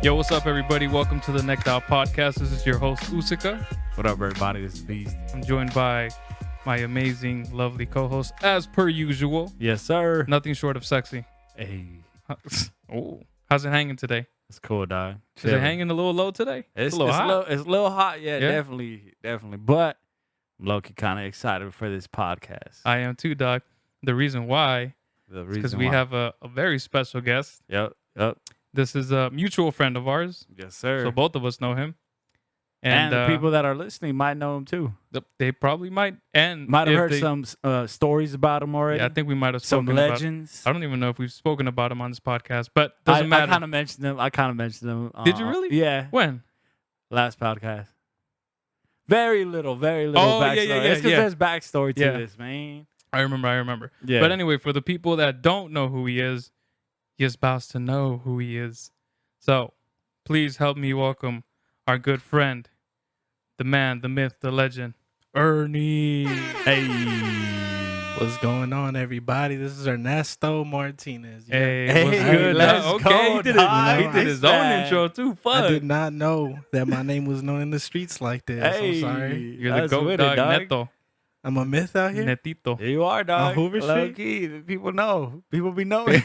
Yo, what's up, everybody? Welcome to the Necked Out Podcast. This is your host, Usica. What up, everybody? This is Beast. I'm joined by my amazing, lovely co-host, as per usual. Yes, sir. Nothing short of sexy. Hey, Oh, how's it hanging today? it's cool, dog. Is it hanging a little low today? It's a little hot. It's a little hot. Yeah, Yeah? definitely. But I'm low-key kind of excited for this podcast. I am too, dog. The reason why The is because reason we why. have a very special guest. Yep. This is a mutual friend of ours, Yes, sir. so both of us know him. and the people that are listening might know him too. They probably might. And Might have if heard they- some stories about him already. Yeah, I think we might have some spoken about. legends. I don't even know if we've spoken about him on this podcast, but doesn't I matter. kind of mentioned them. Did you really? Yeah. When? Last podcast. Very little Oh, backstory. yeah, It's because yeah. there's backstory to Yeah. this, man. I remember. Yeah. But anyway, for the people that don't know who he is about to know who he is. So, please help me welcome our good friend, the man, the myth, the legend, Ernie. Hey. What's going on, everybody? This is Ernesto Martinez. Yeah. Hey, what's Hey, good? let's dog? go, Okay, he did, dog. he did his own Man. intro too. Fuck. I did not know that my name was known in the streets like this. Hey. I'm sorry. You're the That's goat, with it, dog. dog. Neto. I'm a myth out here. Netito. Here you are, dog. Hoover Low Street? key, people know. People be knowing.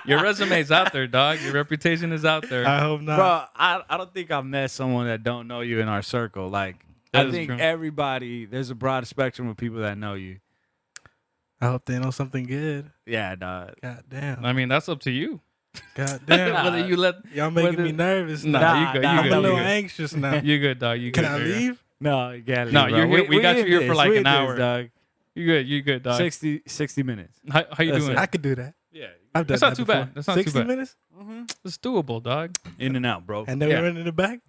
Your resume's out there, dog. Your reputation is out there. I hope not. Bro, I don't think I've met someone that don't know you in our circle. Like, That I is think true. everybody, there's a broad spectrum of people that know you. I hope they know something good. Yeah, dog. God damn. I mean, that's up to you. God damn. Whether you let Y'all making whether- me nervous Nah, now. you good. nah, You I'm good. a You little good. anxious now. You good, dog. You good. Can I You're good. leave? No, you gotta No, leave, you're bro. here- we got you in here for this. like We an in this, hour. dog. You good. You good, dog. 60 minutes. How you That's doing? it. I could do that. Yeah. I've done That's not that too before. bad. That's not too 60 bad. minutes? It's doable, dog. In and out, bro. And then Yeah. we run in the back?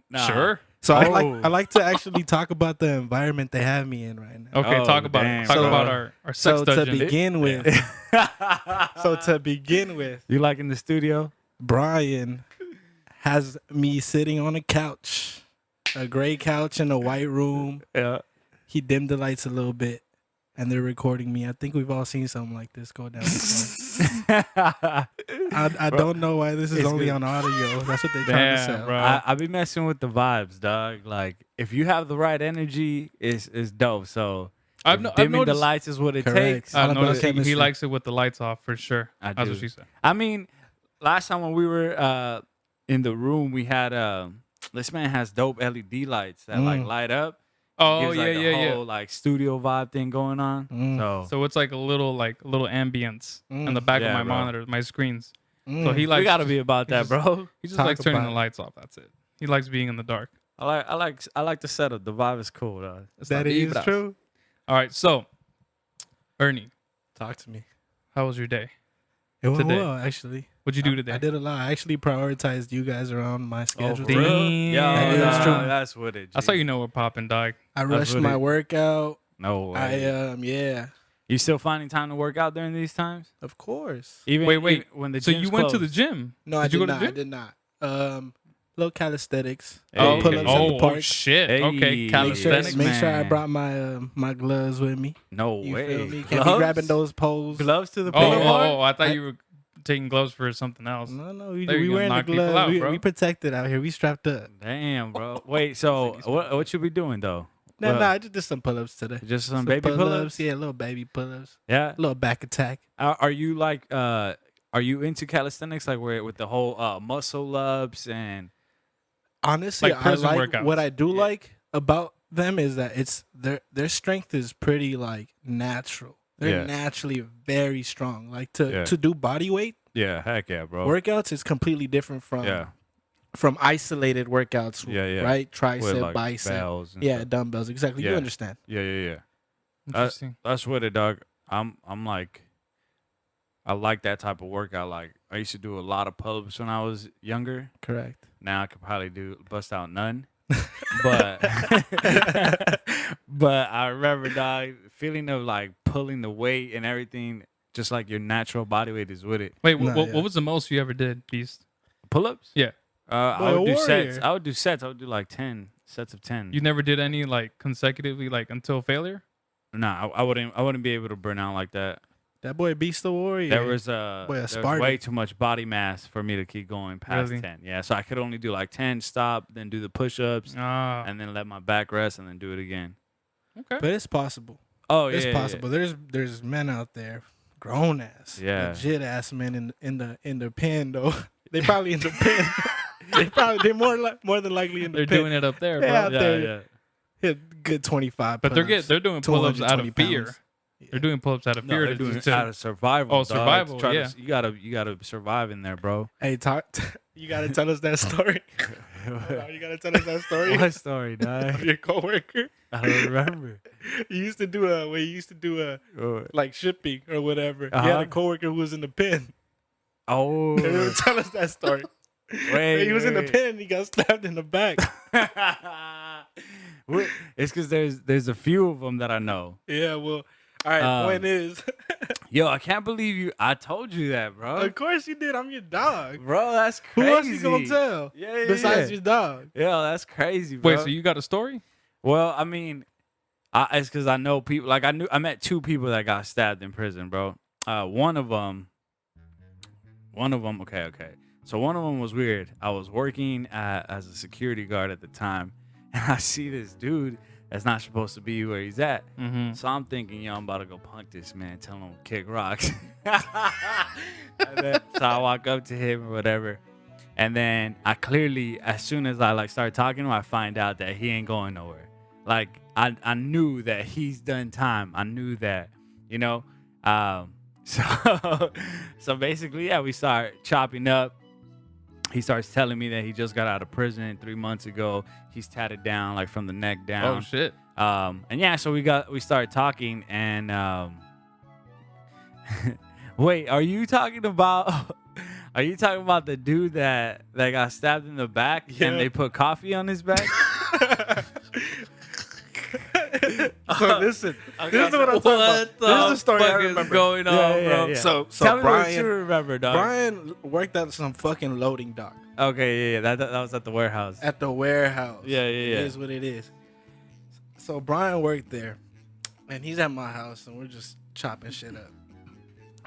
Nah. Sure. So I Oh. like to actually talk about the environment they have me in right now. Okay, Oh, talk about damn, it. Talk bro. about our sex So to dungeon. begin with, You like in the studio? Brian has me sitting on a couch, a gray couch in a white room. Yeah. He dimmed the lights a little bit, and they're recording me. I think we've all seen something like this go down before. I don't know why this is It's only good. on audio. That's what they're trying to Damn, sell. bro. I be messing with the vibes, dog. Like, if you have the right energy, it's dope. So I've dimming the noticed. lights is what it Correct. takes. All I've about noticed he chemistry. likes it with the lights off for sure. I That's do. what she said. I mean, last time when we were in the room, we had this man has dope LED lights that like light up. Oh Gives, yeah, like, a yeah. whole, like studio vibe thing going on. So So it's like a little ambience in the back of Yeah, my bro. monitor, my screens. Mm. So he likes. we gotta be about that, just- bro. He just Talk likes turning the about it. lights off. That's it. He likes being in the dark. I like the setup. The vibe is cool, dog. That is true. All right, so Ernie, Talk to me. how was your day? It went Today. well, actually. What'd you do today? I did a lot. I actually prioritized you guys around my schedule. for real? Yo, That is dog, true. That's what it. That's how G. you know we're popping, dog. I That's rushed what my it- workout. No way. Yeah, You still finding time to work out during these times? of course. Even Wait. even when the So gym's you went to the closed? gym? No, I Did you did go to not. the I did not. Little calisthenics. Hey. Pull-ups at the Oh park. shit. Hey. Okay, Make Make sure, calisthenics. Man. make sure I brought my gloves with me. No You way. feel me? Can't be Gloves? grabbing those poles. gloves to the Oh, pull-up bar? I thought you were taking gloves for something else. No, we There you go, wearing the knock people gloves. out, we, bro. we protected out here. We strapped up. Damn, bro. Wait, so what should we doing though? No, Well, no, I just did some pull-ups today. just some baby pull-ups. Yeah, little baby pull-ups. Yeah. Little back attack. Are you like are you into calisthenics like where with the whole muscle ups and Honestly, Like I prison like workouts. what I do Yeah. like about them is that it's their strength is pretty like natural. They're Yeah. naturally very strong. Like to Yeah. do body weight yeah, heck yeah, bro. workouts is completely different from Yeah. from isolated workouts. Yeah, yeah. Right, With tricep, like bicep. bells and Yeah, stuff. dumbbells. Exactly. You Yeah. understand. Yeah. Interesting. That's what it, dog. I'm like I like that type of workout. Like I used to do a lot of pull-ups when I was younger. Correct. Now I could probably bust out none. But but I remember, dog, feeling of like pulling the weight and everything, just like your natural body weight is with it. Wait, Nah, what yeah. was the most you ever did, Beast? Pull-ups? Yeah. I Boy, would do warrior. sets. I would do sets. I would do like 10 sets of 10. You never did any like consecutively, like until failure? Nah, I wouldn't be able to burn out like that. That boy Beast the Warrior. There was Boy, a there was Spartan. way too much body mass for me to keep going past Really? 10. Yeah, so I could only do like 10, stop, then do the push-ups, Ah, and then let my back rest, and then do it again. okay. But it's possible. Oh yeah, It's yeah, possible. There's men out there, grown ass, Yeah. legit ass men in the pen though. They probably in the pen. they're more than likely in the They're pen. doing it up there, bro. Yeah. out Yeah, there. yeah. Hit good 25. But pull-ups, they're doing pull-ups out of 220 fear. pounds. They're doing pull-ups out of No, fear. they're to- doing it to- out of survival. Oh, dog. survival, Try to- yeah. you gotta survive in there, bro. Hey, you gotta tell us that story. You gotta tell us that story What story, of dog? your coworker. I don't remember. You used to do like shipping or whatever. You had Uh-huh. a coworker who was in the pen. Oh, Tell us that story. wait, He was in the wait. pen and he got stabbed in the back. It's because there's a few of them that I know. Yeah, well, all right. Um, Point is, Yo, I can't believe you. I told you that, bro. of course you did. I'm your dog. Bro, that's Who crazy. else you gonna tell Yeah, yeah, besides yeah. your dog? Yo, that's crazy, bro. Wait, so you got a story? Well, I mean, it's because I know people. Like I met two people that got stabbed in prison, bro. One of them. Okay. So one of them was weird. I was working as a security guard at the time, and I see this dude that's not supposed to be where he's at. Mm-hmm. So I'm thinking, yo, I'm about to go punk this man, tell him to kick rocks. So I walk up to him or whatever. And then I clearly, as soon as I like start talking to him, I find out that he ain't going nowhere. Like I knew that he's done time. I knew that, you know. So basically, yeah, we start chopping up. He starts telling me that he just got out of prison 3 months ago. He's tatted down like from the neck down. Oh shit. And yeah, so we started talking, and wait, are you talking about the dude that got stabbed in the back and they put coffee on his back? So listen, Okay, this is what I'm talking about. This is the story I fuck is remember. going on, Yeah, yeah, bro? yeah. So Tell me what you Brian remember, dog. Brian worked at some fucking loading dock Okay, yeah. That was at the warehouse. at the warehouse. Yeah, yeah, yeah. It is what it is. So Brian worked there, and he's at my house, and we're just chopping shit up.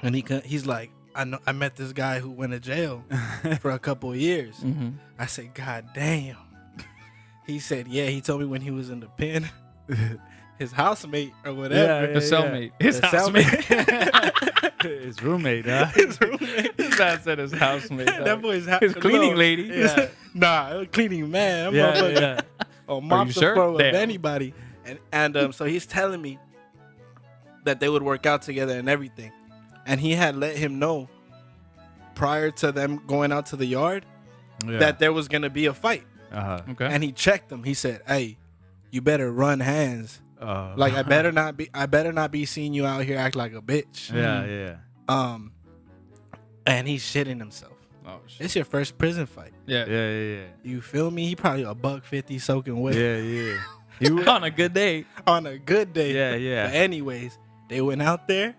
And he's like, I met this guy who went to jail for a couple of years. Mm-hmm. I said, God damn. He said, yeah. He told me when he was in the pen, his housemate or whatever. The cellmate. His The housemate. His roommate, huh? His roommate. His man said his housemate. That dog. boy's His cleaning lady. Yeah. Nah, a cleaning man. That Yeah, motherfucker yeah. will mop you the sure? floor with Damn. anybody. And so he's telling me that they would work out together and everything. And he had let him know prior to them going out to the yard that there was gonna be a fight. Uh-huh. Okay. And he checked them. He said, "Hey, you better run hands. Like I better not be seeing you out here act like a bitch." Yeah, yeah. And he's shitting himself. Oh shit. It's your first prison fight. Yeah. Yeah, yeah, You feel me? He probably $150 soaking wet yeah. Yeah, yeah. On a good day. on a good day. Yeah, yeah. But anyways, they went out there.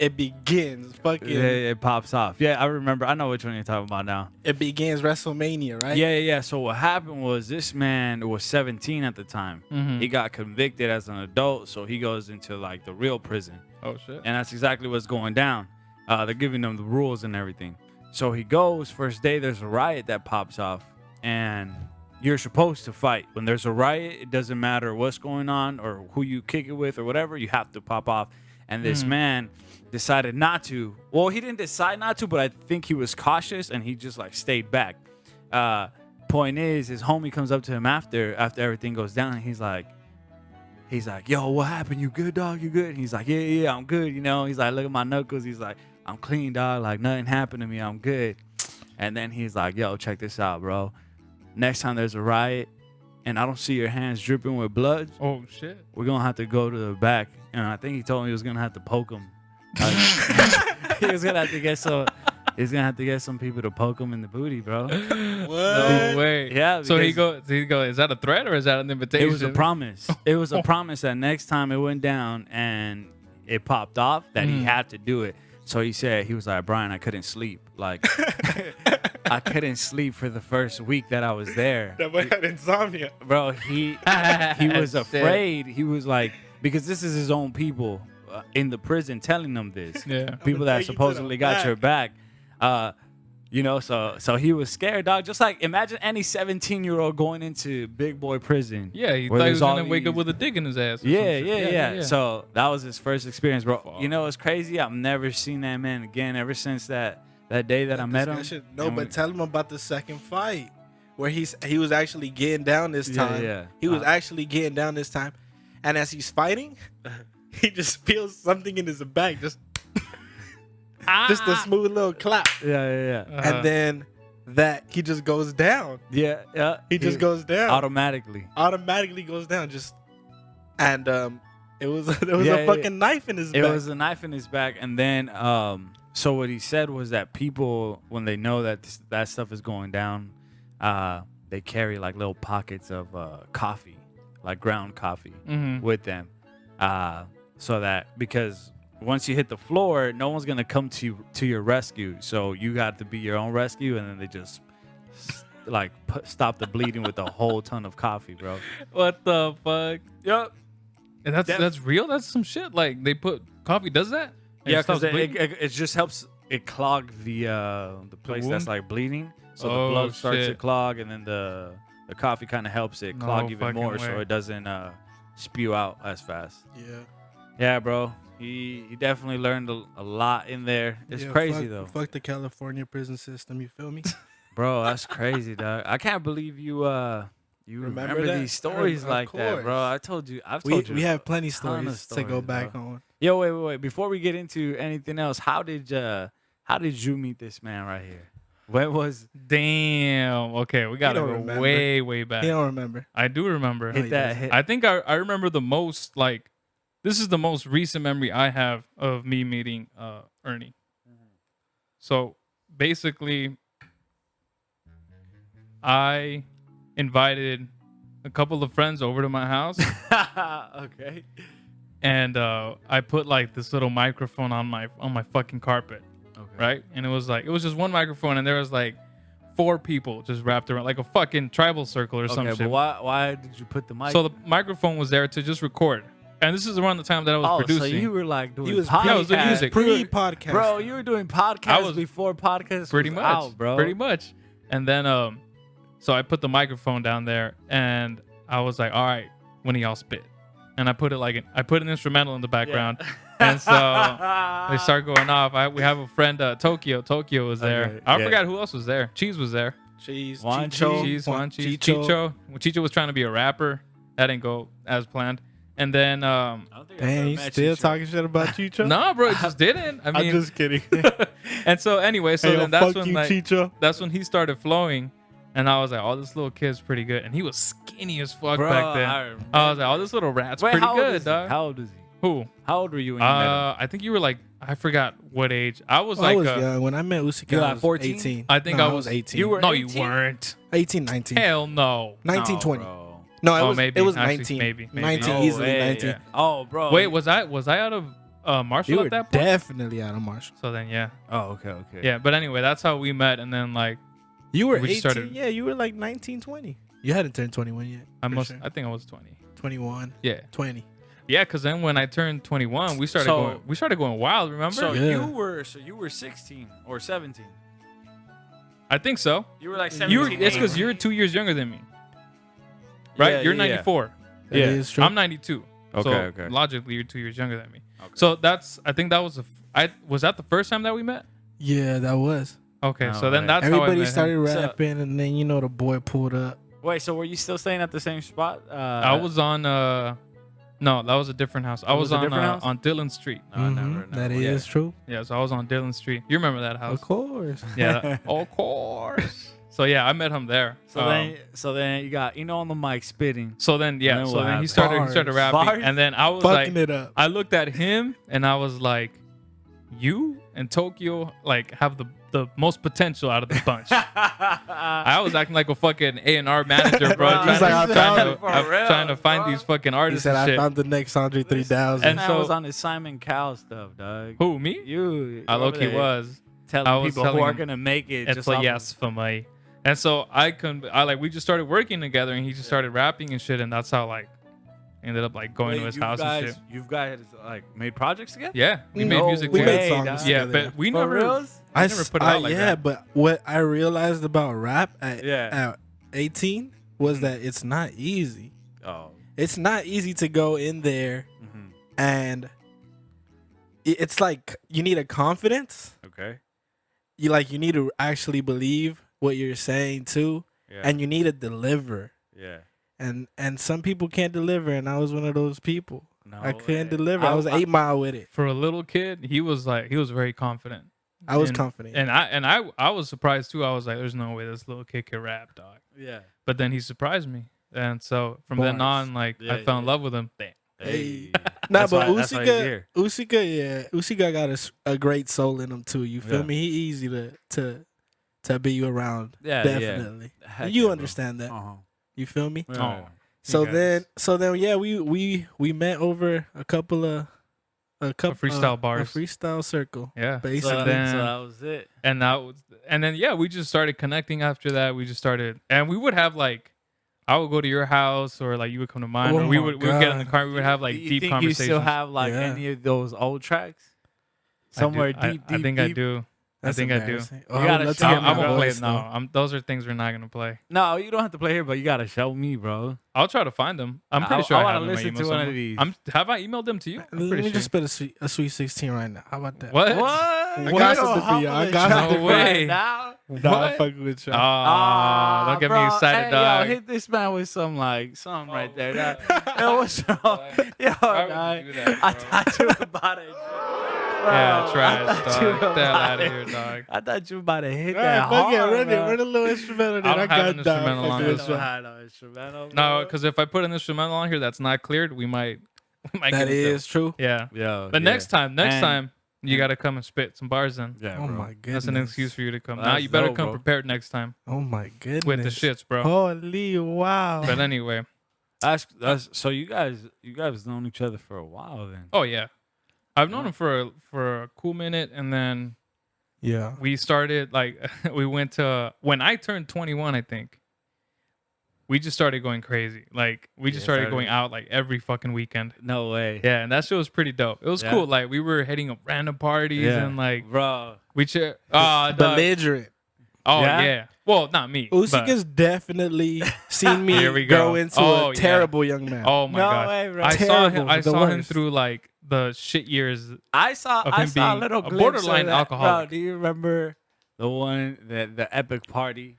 It begins fucking. Yeah, it pops off. Yeah, I remember. I know which one you're talking about now. It begins WrestleMania, right? Yeah, yeah, yeah. So what happened was this man was 17 at the time. Mm-hmm. He got convicted as an adult, so he goes into like the real prison. Oh shit. And that's exactly what's going down. They're giving him the rules and everything. So he goes, first day there's a riot that pops off, and you're supposed to fight. When there's a riot, it doesn't matter what's going on or who you kick it with or whatever, you have to pop off. And this man decided not to. Well, he didn't decide not to, but I think he was cautious and he just like stayed back. Point is, his homie comes up to him after everything goes down, and he's like, yo, what happened? You good, dog? You good? And he's like, yeah, I'm good. You know, he's like, look at my knuckles. He's like, I'm clean, dog. Like nothing happened to me. I'm good. And then he's like, yo, check this out, bro. Next time there's a riot and I don't see your hands dripping with blood, Oh shit. we're gonna have to go to the back. And I think he told me he was gonna have to poke him. Like, he was gonna have to get some. He's gonna have to get some people to poke him in the booty, bro. What? No way. Yeah, So he because- goes. Is that a threat or is that an invitation? It was a promise. It was a promise that next time it went down and it popped off, that he had to do it. So he said, he was like, Brian, I couldn't sleep. Like, I couldn't sleep for the first week that I was there. That boy had insomnia. Bro, he was afraid. He was like, because this is his own people. in the prison telling them this. Yeah. People that supposedly got your back. You know, so he was scared, dog. Just like imagine any 17-year-old going into big boy prison. Yeah, he where thought he there's was all gonna wake up these- with a dick in his ass. Or Yeah, some shit. yeah. So that was his first experience, bro. Fuck. You know, it's crazy. I've never seen that man again ever since that day that I met him. No, And but tell him about the second fight where he was actually getting down this Yeah, time. yeah. He was actually getting down this time, and as he's fighting, he just feels something in his back, just a smooth little clap, Yeah. Uh-huh. and then that he just goes down. Yeah. He just goes down. automatically. Goes down. And it was there was Yeah, a fucking knife in his It back. was a knife in his back, and then so what he said was that people, when they know that that stuff is going down, they carry like little pockets of coffee, like ground coffee, with them, so that because once you hit the floor, no one's gonna come to your rescue. So you got to be your own rescue, and then they just like stop the bleeding with a whole ton of coffee, bro. What the fuck? Yep. And that's real. That's some shit. Like they put coffee does that? And Yeah, stops because bleeding? it just helps it clog the place that's wound? like bleeding, so Oh, the blood starts to shit. clog, and then the coffee kind of helps it clog No even fucking more, so way. it doesn't spew out as fast. Yeah. Yeah, bro, he definitely learned a lot in there. It's Yeah, crazy though, Fuck the California prison system. You feel me? bro. That's crazy, dog. I can't believe you remember that? these stories Of like that, course. bro. I've told you. We have plenty ton of stories to go stories, back bro. on. Yo, wait. Before we get into anything else, how did you meet this man right here? When was Damn. Okay, we gotta don't go remember. way back. He don't remember. I do remember. hit that hit? I think I remember the most. Like, this is the most recent memory I have of me meeting Ernie. So basically, I invited a couple of friends over to my house, Okay. and I put like this little microphone on my fucking carpet, Okay. right? And it was just one microphone, and there was like 4 people just wrapped around like a fucking tribal circle or some Okay, shit. but why did you put the mic? So the microphone was there to just record, and this is around the time that I was producing. so you were like doing He was podcasts. Yeah, I was doing music. Pre-podcast. Bro, you were doing podcasts before podcasts pretty was much, out, bro. pretty much. And then so I put the microphone down there, and I was like, all right, when do y'all spit? And I put an instrumental in the background, and so they start going off. We have a friend, Tokyo. Tokyo was there. Okay, I yeah. forgot who else was there. Cheese was there. Cheese. Juan Chicho. Cheese, Juan one cheese. Chicho. Chicho. When Chicho was trying to be a rapper, that didn't go as planned. And then Dang, you still talking shit about Chicho? no, bro, it just didn't. I I'm mean, just kidding. and so anyway, so Hey, yo, then that's fuck when you, like, Chicho. that's when he started flowing, and I was like, "Oh, this little kid's pretty good," and he was skinny as fuck Bro, back then. I was like, "Oh, this little rat's pretty how old good, is he? dog." How old is he? Who? How old were you when you met him? I think you were like, I forgot what age. I was I like, was young. When I met Usica, You were I like was 14? 18. I think No, I was 18. You were no, 18? you weren't. 18, 19. Hell no. 19, No, 20. bro. No, it Oh, was, maybe. it was Actually, 19. maybe. 19, No easily way. 19. Yeah. Oh, bro. Wait, was I out of Marshall You at were that point? definitely out of Marshall. So then, yeah, Oh, okay. yeah. But anyway, that's how we met, and then like You were We 18. started- Yeah, you were like 19, 20. You hadn't turned 21 yet. I for must. sure. I think I was 20. 21, Yeah, 20. yeah. Because then when I turned 21, we started going wild. Remember? So Yeah. you were 16 or 17. I think so. You were like You 17. were. It's because you're 2 years younger than me, right? Yeah, You're yeah, yeah. 94. That Yeah. is true. I'm 92. So Okay. logically, you're 2 years younger than me. Okay. So I think that was was that the first time that we met? Yeah, that was. Okay, Oh, so then right. that's how I Everybody met started him. So- rapping, and then the boy pulled up. Wait, so were you still staying at the same spot? I was on no, that was a different house. I was was a on different house? on Dillon Street. Mhm, that Yeah. is true. Yeah, so I was on Dillon Street. You remember that house? Of course. Yeah, of course. So yeah, I met him there. So then you got on the mic spitting. So then yeah, And then so what then he happened? started Bars. rapping, Bars? and then I was Fucking like, it up. I looked at him and I was like, you and Tokyo like have the most potential out of the bunch. I was acting like a fucking A&R manager, bro. He's like, I found it. I'm For real, trying to find bro. these fucking He artists said, and I shit. found the next Andre 3000. And And so- I was on his Simon Cowell stuff, dog. Who, me? You. I low-key over there was. telling I was people telling who are him, gonna make it. It's just a off yes for me. And so we just started working together, and he just started rapping and shit, and that's how like ended up like going to his house and shit. You guys like made projects together? Yeah, we No made music We together. made songs Yeah, together. but we For never, reals? we never put it out like that. But what I realized about rap Yeah. at 18 was that it's not easy. Oh. It's not easy to go in there Mhm. and it's like you need a confidence. Okay. You need to actually believe what you're saying too, Yeah. and you need to deliver. yeah. And some people can't deliver, and I was one of those people. No I couldn't way. deliver. I was 8 Mile with it. For a little kid, he was very confident. I was And- confident. And I was surprised too. I was like, there's no way this little kid can rap, dog. Yeah. But then he surprised me. And so from then Bars. on, like Yeah, I fell in yeah. love with him. Damn. Hey. Nah, That's but why- that's why he's here. Usica got a great soul in him too. You feel Yeah. me? He easy to be around. Yeah, Definitely. Heck You yeah, bro. understand that? Uh-huh. You feel me? Yeah. Oh. So guys. then, yeah, we met over a couple freestyle bars. a freestyle circle. Yeah. Basically. So, then- so that was it. And then yeah, we just started connecting after that. We just started, and we would have like, I would go to your house or like you would come to mine, Oh or we my would get in the God. car. We would have like Do you deep think conversations. you still have like Yeah. any of those old tracks? I do. Somewhere I- deep. I think I deep? do. That's I think I do. embarrassing. You gotta let's show hear me, I my won't play voice, it. though. No, those are things we're not gonna play. No, you don't have to play here, but you gotta show me, bro. I'll try to find them. I'm pretty I sure I, wanna have them in my listen email to one of somewhere. these. Have I emailed them to you? I'm Let pretty me sure. just spit a sweet 16 right now. How about that? What? What? I You got don't something for you. I humble got the something track for you. right now. Nah, I'm What? fucking with you. Ah, don't get bro, me excited, hey, dog. Yo, hit this man with some something right there. yeah. Yo, what's wrong? Yo, Why would dog. you do that, I bro? thought you were about to. Yeah, Bro, trash, I thought dog. you Get were the hell about out of to- here, dog. I thought you were about to hit All that right, fuck it. hard, Run bro. a little instrumental. Then I don't I have got an instrumental on You this. don't have no instrumental, No, bro. because if I put an instrumental on here that's not cleared, we might That get into- is true. Yeah. Yo, But yeah. next time, And- you gotta come and spit some bars in. Yeah, Oh bro. my goodness. That's an excuse for you to come. Well, Now that's you better dope, come bro. prepared next time Oh my goodness. with the shits, bro. Holy wow. But anyway, That's so you guys known each other for a while then. oh yeah, I've known him for a cool minute, and then Yeah. we started like we went to when I turned 21, I think. We just started going crazy. Like we just Yeah, started started- going out like every fucking weekend. No way. Yeah, and that shit was pretty dope. It was Yeah. cool. Like we were hitting up random parties and like bro. Belligerent. oh Yeah? yeah. Well, not me. but- Usica's definitely seen me Here we grow go. into Oh, a yeah. terrible young man. oh my No god. way, bro. I saw him. Terrible, I the saw him worst. through like the shit years. I saw Of him a being little a glimpse borderline of that. alcoholic. Bro, do you remember the one the epic party?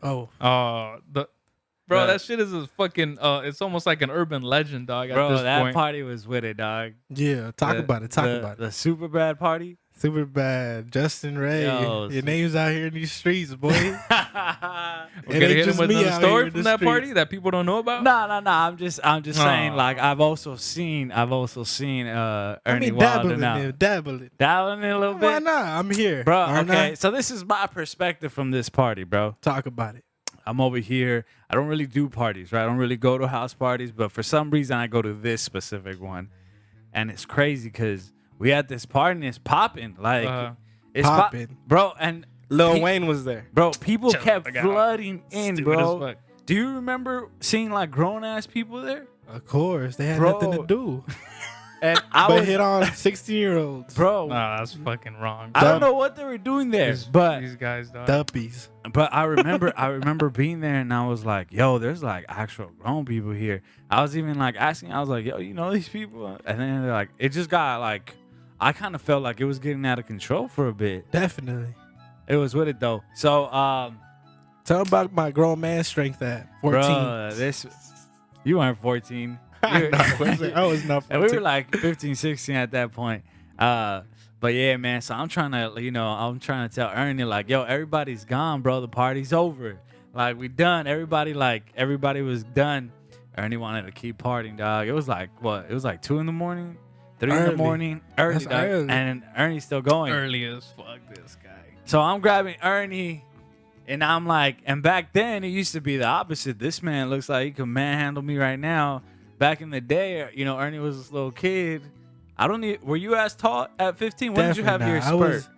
Oh, Bro, The- that shit is a fucking. It's almost like an urban legend, dog. At Bro, this that point. party was with it, dog. yeah. Talk about it. The super bad party. Super bad. Justin Ray. Yo, Your so- name's out here in these streets, boy. We're It gonna ain't hit him just with me another out here story in from the that party streets. that people don't know about. No. I'm just saying. Aw. Like I've also seen Ernie I mean, Wilder dabble now. in it. Dabble it. Dabbling in a little Why bit, not? I'm here. bro. Aren't Okay, I? so this is my perspective from this party, bro. Talk about it. I'm over here. I don't really do parties, right? I don't really go to house parties, but for some reason I go to this specific one, and it's crazy because we had this party and it's popping, like it's Popping. bro. And Lil Pe- Wayne was there. bro, people Shut kept the fuck up. flooding in, Stupid as bro. fuck. Do you remember seeing like grown ass people there? Of course, they had Bro. nothing to do And I but was, hit on 16-year-olds. bro. Nah, that's fucking wrong. I don't know what they were doing there, These guys, dog. Duppies. but I remember being there and I was like, yo, there's like actual grown people here. I was even like asking, I was like, yo, you know these people? And then they're like, it just got like, I kind of felt like it was getting out of control for a bit. Definitely. It was with it though. So, Tell 'em about my grown man strength at 14. bro, you weren't 14. I was not 14. And we were like 15, 16 at that point. But yeah, man. So I'm trying to tell Ernie like, yo, everybody's gone, bro. The party's over. Like we done. Everybody was done. Ernie wanted to keep partying, dog. It was like what? It was like 2 in the morning, 3 in the Early. morning, early, That's dog. early. And Ernie's still going. Early as fuck, this guy. So I'm grabbing Ernie, and I'm like, and back then it used to be the opposite. This man looks like he could manhandle me right now. Back in the day, you know, Ernie was this little kid. Were you as tall at 15? When did you have Definitely your not. spurt?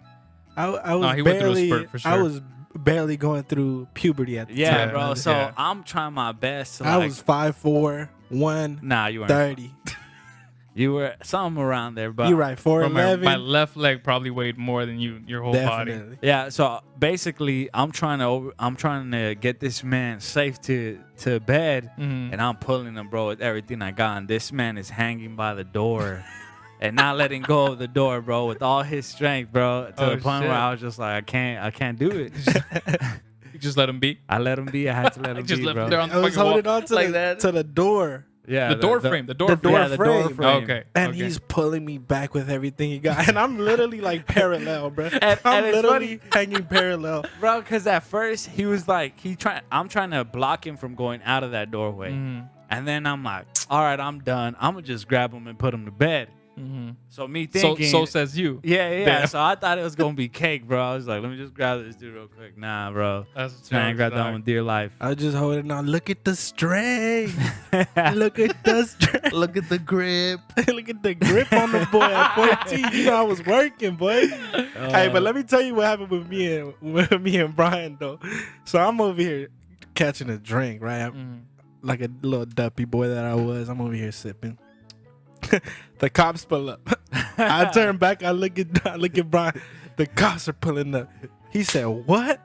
I was No, he went through a barely. spurt for sure. I was barely going through puberty at the Yeah, time. bro. Yeah. So Yeah. I'm trying my best to I like. was 5'4", 130. Nah, you weren't. You were something around there, but You right, From my 4'11. left leg probably weighed more than your whole body. Definitely. yeah. So basically, I'm trying to get this man safe to bed, Mhm. and I'm pulling him, bro, with everything I got, and this man is hanging by the door. And not letting go of the door, bro, with all his strength, bro, to the point shit. where I was just like, I can't do it. You just let him be. I let him be. I had to let him Just be, left bro. him there on the I was fucking wall holding on to like the that. to the door, Yeah, The door frame. The door the frame. door Yeah, the door frame. frame. Okay. and okay. he's pulling me back with everything he got, and I'm literally like parallel, bro. And I'm it's literally hanging parallel. bro. Because at first he was like, I'm trying to block him from going out of that doorway, Mhm. and then I'm like, all right, I'm done. I'm gonna just grab him and put him to bed. Mhm. So me So thinking, so says you. yeah. Damn. So I thought it was gonna be cake, bro. I was like, let me just grab this dude real quick. Nah, bro. That's This man grabbed that one dear life. I was just holding on. Look at the strength. Look at the strength. Look at the grip. Look at the grip on the boy at 14. You know I was working, boy. Hey, but let me tell you what happened with me and Brian though. So I'm over here catching a drink, right? Like a little duppy boy that I was. I'm over here sipping. The cops pull up. I turn back. I look at Brian. The cops are pulling up. He said, "What?"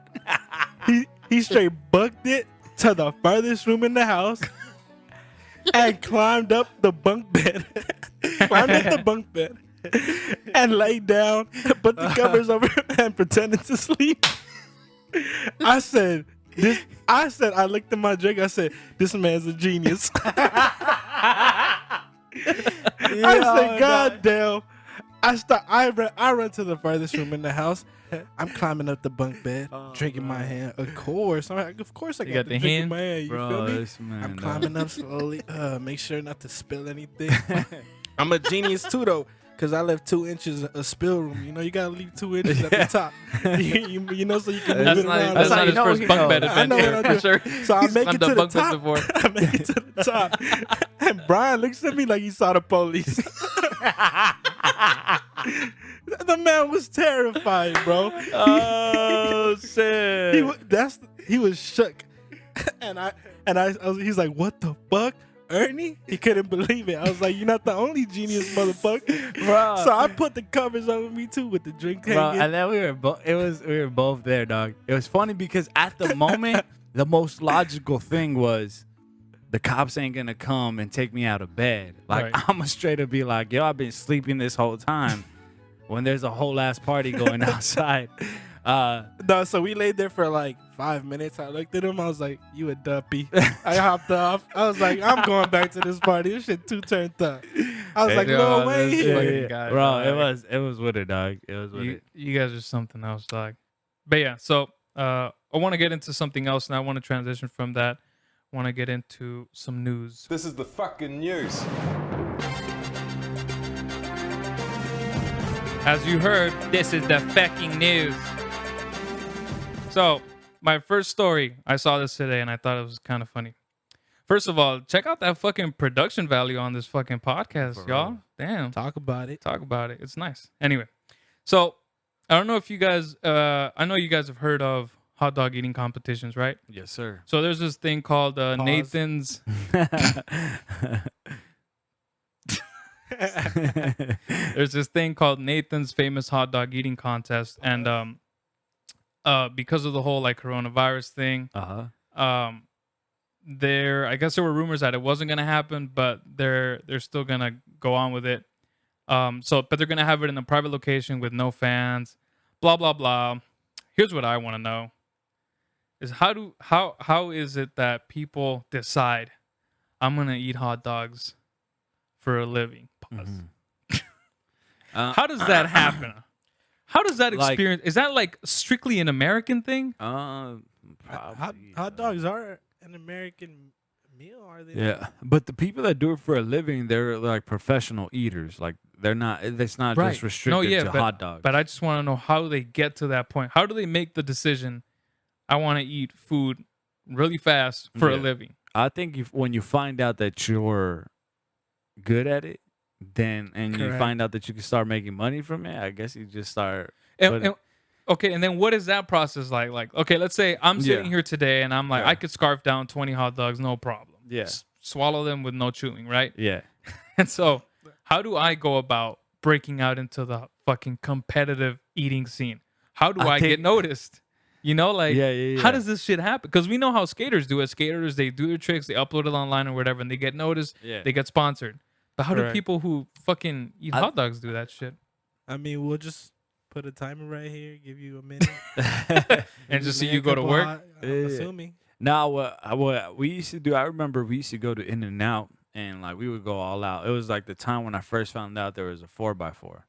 He straight booked it to the furthest room in the house and climbed up the bunk bed. And laid down, put the covers over him and pretended to sleep. I said, I looked at my drink. I said, "This man's a genius." I said, "God damn." I run to the furthest room in the house. I'm climbing up the bunk bed, drinking my hand. Of course, I got got the drink in hand? my hand. You Bro, feel me? this man, I'm dog. climbing up slowly. Make sure not to spill anything. I'm a genius too, though, because I left 2 inches of spill room. You know, you gotta leave 2 inches at the top. you know, so you can move That's it not, around. that's how not you his know first he bunk bed knows. I know what adventure I'm for sure. So I He's make it climbed to up the bunk beds top. before. I make it to the top. And Brian looks at me like he saw the police. The man was terrified, bro. Oh shit! He was shook. He's like, "What the fuck, Ernie?" He couldn't believe it. I was like, "You're not the only genius, motherfucker." Bro. So I put the covers over me too with the drink Bro, hanging. and then we were both there, dog. It was funny because at the moment, the most logical thing was the cops ain't gonna come and take me out of bed. Like Right. I'm gonna straight up be like, yo, I've been sleeping this whole time when there's a whole ass party going outside. No, so we laid there for like 5 minutes. I looked at him. I was like, "You a duppy." I hopped off. I was like, "I'm going back to this party. This shit too turned up." I was like, Yo, "No this way." fucking guy, bro, dog. it was with it, dog. It was with it. You guys are something else, dog. But yeah, so I want to get into something else, and I want to transition from that. I want to get into some news. This is the fucking news. As you heard, this is the fucking news. So, my first story, I saw this today and I thought it was kind of funny. First of all, check out that fucking production value on this fucking podcast, y'all. Damn. Talk about it. Talk about it. It's nice. Anyway, so I don't know if you guys, I know you guys have heard of hot dog eating competitions, right? Yes, sir. So there's this thing called Nathan's. There's this thing called Nathan's Famous Hot Dog Eating Contest, and because of the whole like coronavirus thing, I guess there were rumors that it wasn't gonna happen, but they're still gonna go on with it. But they're gonna have it in a private location with no fans, blah blah blah. Here's what I want to know: is how is it that people decide I'm gonna eat hot dogs for a living? Pause. How does that happen? How does that Like- experience? Is that like strictly an American thing? Hot dogs are an American meal, are they? Yeah, but the people that do it for a living, they're like professional eaters. Like they're not. It's not just restricted to hot dogs. But I just want to know how they get to that point. How do they make the decision? I want to eat food really fast for a Yeah. living. I think when you find out that you're good at it, then you Correct. find out that you can start making money from it, I guess you just start. Okay, and then what is that process like? Like, okay, let's say I'm sitting Yeah. here today and I'm like, Yeah. I could scarf down 20 hot dogs, no problem. Yeah. swallow them with no chewing, right? Yeah. And so, how do I go about breaking out into the fucking competitive eating scene? How do I get think- noticed? You know, like, Yeah. how does this shit happen? Because we know how skaters do it. Skaters, they do their tricks, they upload it online or whatever, and they get noticed, Yeah. they get sponsored. But how do Correct. people who fucking eat hot dogs do that shit? I mean, we'll just put a timer right here, give you a minute, And just see Maybe you a go to couple work? I'm Yeah. assuming. Now, what we used to do, I remember we used to go to In-N-Out and like we would go all out. It was like the time when I first found out there was a 4x4.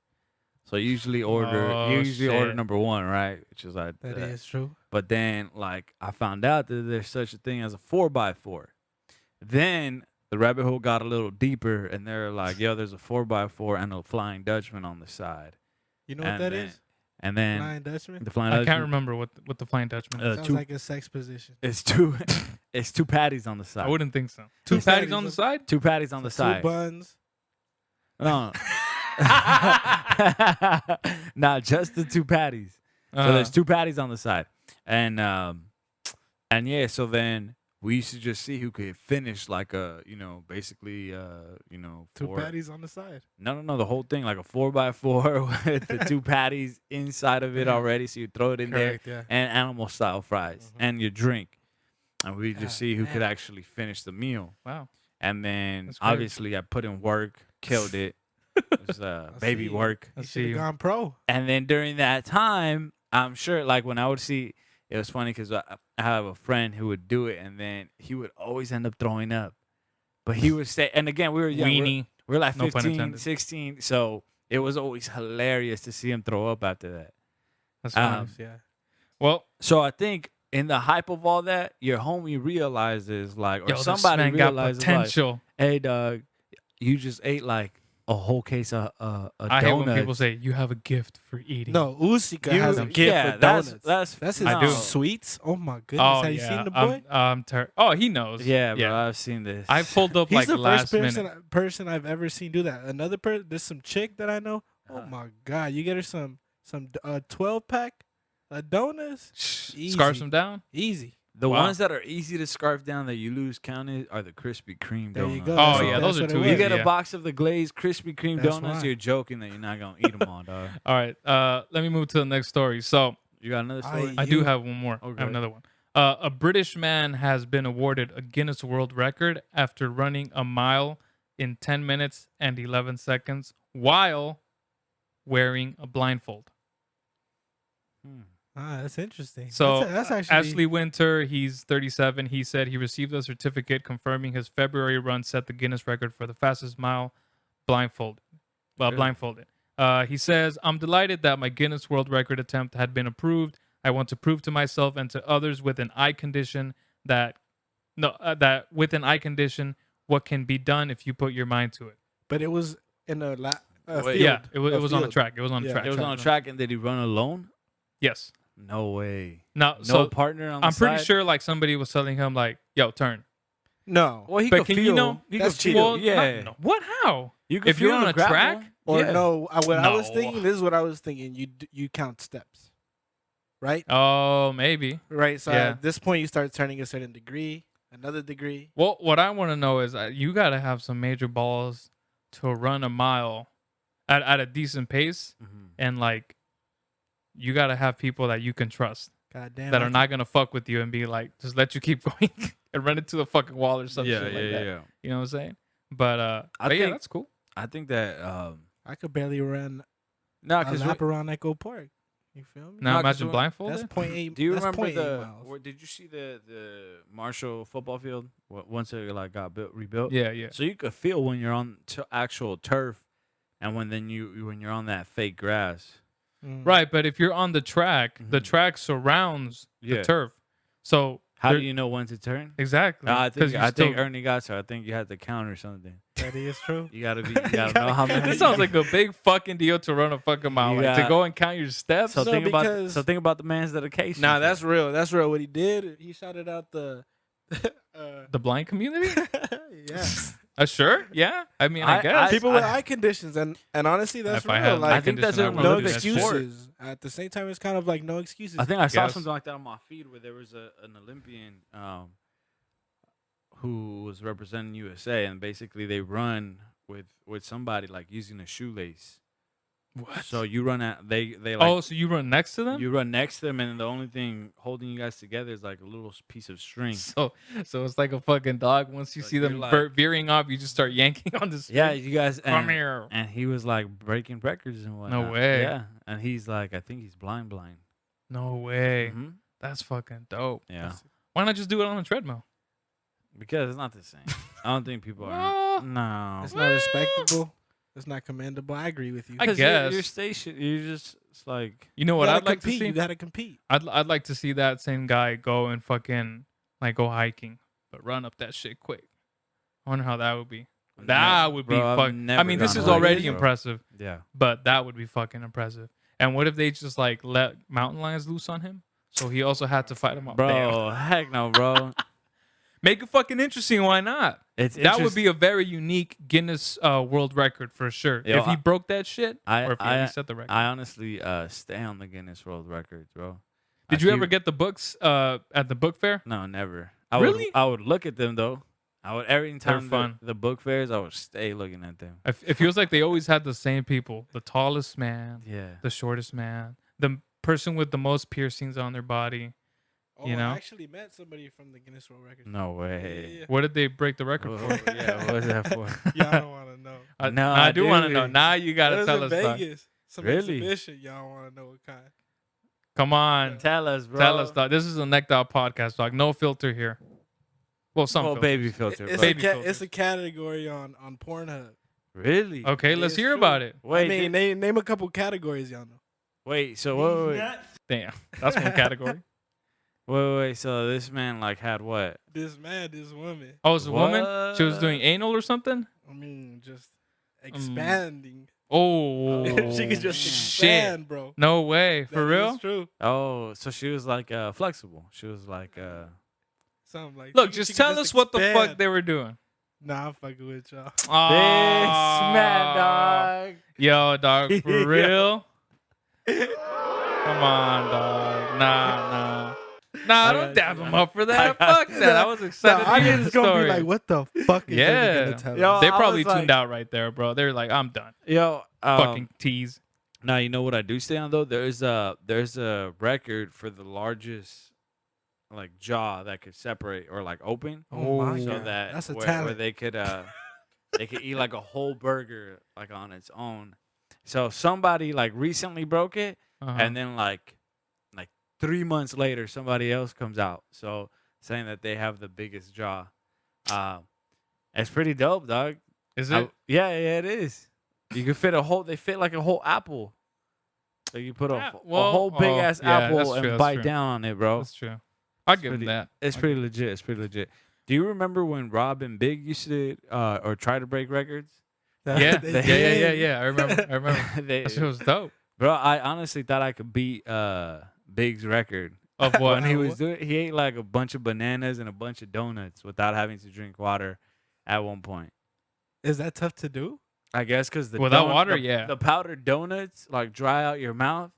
So you usually order order shit. number 1, right? Which is like That is true. But then like I found out that there's such a thing as a 4x4. Then the rabbit hole got a little deeper and they're like, yo, there's a 4x4 and a Flying Dutchman on the side. You know what that is? And then Flying Dutchman? the Flying I Dutchman, can't remember what the flying Dutchman is. Sounds two- like a sex position. it's two it's 2 patties on the side. I wouldn't think so. Two Two patties patties on the of- side? 2 patties on the Two side. buns. No. Nah, just the 2 patties. So there's 2 patties on the side. And yeah, so then we used to just see who could finish like a, basically Two four- patties on the side. No, the whole thing like a 4x4 with the 2 patties inside of it already. So you throw it in Correct, there yeah. and animal style fries and your drink. And we just God see who could damn. actually finish the meal. Wow. And then That's crazy. obviously I put in work, killed it. It was baby see. work. You I should see. have gone pro. And then during that time, I'm sure, like when I would see, it was funny because I have a friend who would do it, and then he would always end up throwing up. But he would say, and again, we were young. Weenie. We were like No pun 15, intended. 16. So it was always hilarious to see him throw up after that. That's Um, funny. Yeah. Well, So I think in the hype of all that, your homie realizes, like, or yo, this somebody man got realizes, like, potential. hey, dog, you just ate like a whole case of I hate when people donuts. say you have a gift for eating. No, Usica You- has a gift yeah, for donuts. that's That's his I do. sweets. Oh my goodness. Oh Have you yeah. seen the boy? Oh, he knows. yeah, bro. I've seen this. I pulled up He's like the last first minute. person I've ever seen do that. Another person, there's some chick that I know. Oh Uh-huh. my god, you get her some 12 pack donuts. Easy. Scarf him down. Easy. The Wow. ones that are easy to scarf down that you lose counted are the Krispy Kreme There donuts. you go. Oh, That's- yeah, that's those are what it too was. You easy. get a Yeah. box of the glazed Krispy Kreme That's donuts, why. you're joking that you're not gonna eat them all, dog. All right. Let me move to the next story. So You got another story? I do have one more. I Okay. have another one. A British man has been awarded a Guinness World Record after running a mile in 10 minutes and 11 seconds while wearing a blindfold. That's interesting. So that's actually Ashley Winter, he's 37. He said he received a certificate confirming his February run set the Guinness record for the fastest mile blindfolded. Really? Blindfolded. He says, "I'm delighted that my Guinness World Record attempt had been approved. I want to prove to myself and to others with an eye condition that with an eye condition what can be done if you put your mind to it." But it was in a Wait, field. Yeah, it was on a field. track. It was on a Yeah, track. It was on a track, and did he run alone? Yes. No way. Now, No so partner on the I'm pretty side? sure like somebody was telling him like, "Yo, turn." No. Well, he But could can feel. you know- he That's could feel. cheating. Well, Yeah. no. What? How? You could If you're feel on the a gravel. track? Or Yeah. no, what I was No. thinking, this is what I was thinking. You count steps. Right? Oh, maybe. Right. So Yeah. at this point you start turning a certain degree, another degree. Well, what I want to know is you got to have some major balls to run a mile at a decent pace, Mhm. and like you got to have people that you can trust God damn. that are not gonna fuck with you and be like, just let you keep going and run into the fucking wall or some Yeah, shit yeah, like that. yeah. You know what I'm saying? But I but yeah, think- that's cool. I think that I could barely run no, a because lap around Echo Park. You feel me? Now No, 'cause imagine what- blindfolded. That's 0.8. do you that's remember 0.8 miles. where did you see the Marshall football field once it like got rebuilt? Yeah, yeah. So you could feel when you're on actual turf, and when you're on that fake grass. Mm. Right, but if you're on the track, the Mhm. track surrounds Yeah. the turf. So How there- do you know when to turn? exactly? I 'Cause think you I think still- Ernie got so. I think you had to count or something. That is true. You gotta be. You gotta know how many. This sounds like a big fucking deal to run a fucking mile. Like, to Yeah. go and count your steps. So No, think because- about the man's dedication. Nah, to that's it. real. That's real. What he did, he shouted out the. The blind community? yeah. Sure. Yeah. I mean, I I- guess. People with eye conditions, and honestly, that's If I real. had an eye Like I think that's condition, I a would no do that shit. excuses. At the same time, it's kind of like no excuses. I think I saw Guess. something like that on my feed where there was an Olympian. who was representing USA, and basically they run with somebody like using a shoelace. What? So you run at they like Oh, so you run next to them? you run next to them, and the only thing holding you guys together is like a little piece of string. So it's like a fucking dog. Once you So see you're them like- veering off, you just start yanking on the string. Yeah, you guys. Come And, here. and he was like breaking records and whatnot. way. Yeah, and he's like, I think he's blind. No way. Mhm. That's fucking dope. Yeah, Why not just do it on a treadmill? because it's not the same. I don't think people are. Well, No, It's not respectable. It's not commendable. I agree with you. I 'Cause guess. you're station. You just it's like You know You what gotta I'd like to compete. see? You gotta compete. I'd like to see that same guy go and fucking like go hiking, but run up that shit quick. I wonder how that would be. That would be Bro, I've fuck. I never mean, this gone is hiking, already bro. impressive, yeah. but that would be fucking impressive. And what if they just like let mountain lions loose on him? So he also had to fight them up. Damn. Bro, heck no, bro. Make it fucking interesting. Why not? It's That would be a very unique Guinness World Record for sure. Yo, if he I- broke that shit, or if he at least set the record. I honestly stay on the Guinness World Records, bro. Did you ever get the books at the book fair? No, never. Really? I would look at them though. I would every time fun. the book fairs, I would stay looking at them. It feels like they always had the same people: the tallest man, Yeah. the shortest man, the person with the most piercings on their body. Oh, You know? I actually met somebody from the Guinness World Records. No Yeah, way. yeah, What did they break the record Whoa, for? yeah, what was that for? yeah. Y'all don't want to know. No, I do want to do. know. Now you It gotta was tell in us. Dog. Vegas. Some Really? exhibition. Y'all want to know what kind? Come on, Tell us, bro. tell us, dog. This is a Necked Out podcast, dog. No filter here. Well, some Oh, filters. baby filter. It's, bro. Baby a filters. it's a category on Pornhub. Really? Okay, It let's is hear true. about it. Wait, I mean, name a couple categories y'all know. wait. So wait. Damn, that's one category. Wait. So this man like had what? This man, this woman. Oh, it's a woman. She was What? doing anal or something. I mean, just expanding. Oh, She could just shit. expand, bro. No way, for That real. is true. Oh, so she was like flexible. She was like Something like. Look, she just could tell us what the fuck expand. they were doing. Nah, I'm fucking with y'all. this man, dog. Yo, dog, for Yeah. real? Come on, dog. Nah. I Don't got dab you. him up for I that. got Fuck that. I was excited to hear the just gonna story. be like, what the fuck is Yeah. Ernie gonna tell Yo, us? They I probably was tuned like- out right there, bro. They're like, I'm done. Yo, Fucking tease. Now you know what I do stay on though. There's a record for the largest like jaw that could separate or like open, Oh my Oh. so God. that That's a where talent. they could eat like a whole burger like on its own. So somebody like recently broke it, Uh-huh. and then like 3 months later somebody else comes out so saying that they have the biggest jaw. It's pretty dope, dog. Is it? Yeah, it is. You can fit they fit like a whole apple. So you put Yeah, a well, whole big ass yeah, apple that's and true, that's bite true. down on it, bro. That's true. I'll It's give him pretty- that. It's pretty legit. It's pretty legit. Do you remember when Rob and Big used to or try to break records? Yeah, They yeah. did. I remember. They- That shit was dope. bro, I honestly thought I could beat Big's record. Of what? When he was doing, he ate like a bunch of bananas and a bunch of donuts without having to drink water at one point. Is that tough to do? I guess because the Without water, yeah. the powdered donuts like dry out your mouth,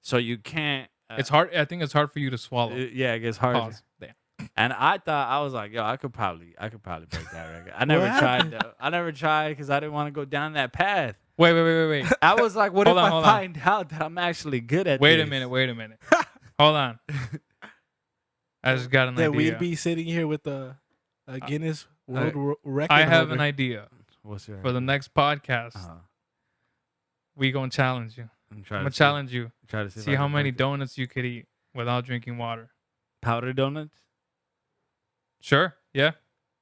so you can't. It's hard. I think it's hard for you to swallow. Yeah, it gets hard. Pause. Damn. And I thought I was like, yo, I could probably break that record. I never What tried happened? though. I never tried because I didn't want to go down that path. Wait. I was like, what Hold if on, I hold on. find out that I'm actually good at Wait this? a minute. Hold on. I just got an That idea. we'd be sitting here with a Guinness World Record. I have an holder. idea What's your for the next podcast. We gonna challenge you. I'm I'm trying gonna to challenge you. Try to see, if See I how can many break it. donuts you could eat without drinking water. powder donuts. Sure. Yeah.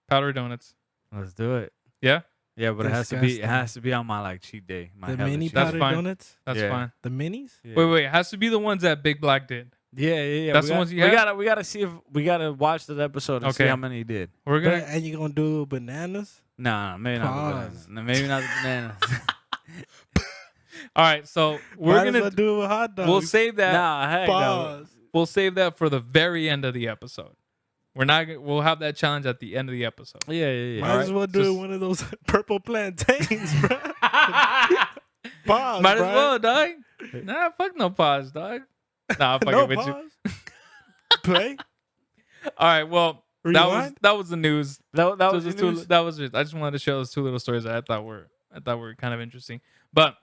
Powdered donuits. Let's do it. Yeah. Yeah, but it Disgusting. has to be on my like cheat day. My The hella mini cheat That's powdered day. fine. donuts. That's Yeah. fine. The minis. Yeah. Wait. It has to be the ones that Big Black did. Yeah. That's we the got- ones you we have? We gotta see if we gotta watch the episode and see Okay. how many he did. We're gonna. And you gonna do bananas? Nah, maybe not the Pause. bananas. No, maybe not the bananas. All right. So we're Might as gonna. well do it with hot dogs. We'll save that. nah, heck no. Pause. We'll save that for the very end of the episode. We're not. We'll have that challenge at the end of the episode. Yeah. Might All as right, well do just- one of those purple plantains, bro. Pause. Might as Brian. well, dog. Nah, fuck no pause, dog. Nah, I'm fucking No with you. pause. Play. All right. Well, Rewind? that was the news. That So was just the news? that was just, I just wanted to share those two little stories that I thought were kind of interesting. But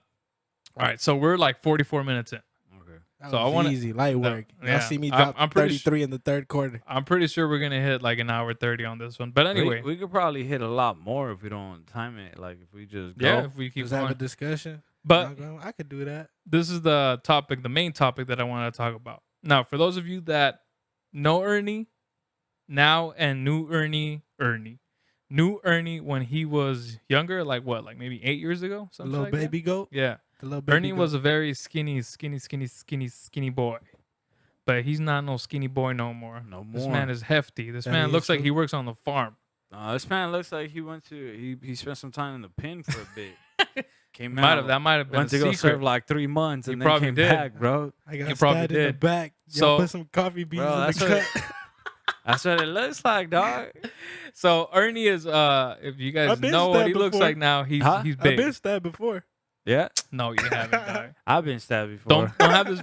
all right, so we're like 44 minutes in. Okay. That So I was wanna- easy, light work. yeah. Y'all see me drop I'm pretty 33 in the third quarter. I'm pretty sure we're gonna hit like an hour 30 on this one. But anyway, we could probably hit a lot more if we don't time it. Like if we just go. yeah, if we keep Just have a going. discussion. But I could do that. this is the topic, the main topic that I want to talk about. Now, for those of you that know Ernie now and knew Ernie when he was younger, like what, like maybe 8 years ago, The something little like baby goat. that? Yeah, The little baby Ernie goat. was a very skinny boy, but he's not no skinny boy no more. No This more. man is hefty. This That man is looks like true. he works on the farm. This man looks like he spent some time in the pen for a bit. Came That might have been a went to go secret. serve like 3 months He and then probably came did. back, bro. I got You probably stabbed in the did. back. So- Y'all put some coffee beans Bro, in that's the what cut. That's what it looks like, dog. So Ernie is if you guys I've been know what stabbed he looks before. like now, he's Huh? he's I've big. been stabbed before. Yeah, No, you haven't. Dog. I've been stabbed before. Don't have this.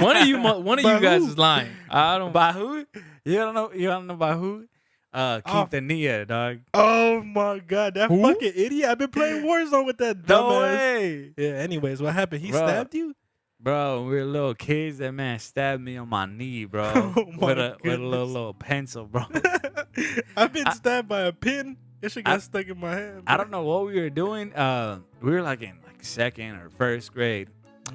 One of you By guys who? is lying. I don't. By who? You don't know? You don't know by who? Quintanilla, dog. Oh my god, that Who? fucking idiot! I've been playing Warzone with that No dumbass. way, Yeah. Anyways, what happened? He Bro. stabbed you? bro. We were little kids. That man stabbed me on my knee, bro, Oh my with a goodness. little pencil, bro. I've been stabbed by a pin. It shit got I- stuck in my hand. I don't know what we were doing. We were like in like 2nd or 1st grade.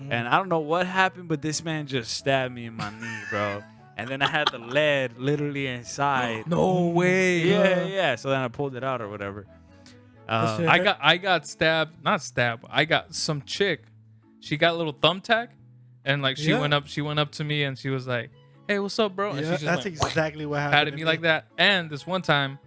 And I don't know what happened, but this man just stabbed me in my knee, bro. And then I had the lead literally inside. No way. Yeah. So then I pulled it out or whatever. That shit I got stabbed. Not stabbed. I got some chick. She got a little thumbtack, and like she Yeah. went up to me and she was like, "Hey, what's up, bro?" And Yeah, she just that's went, exactly what happened. patted to me like that. And this one time,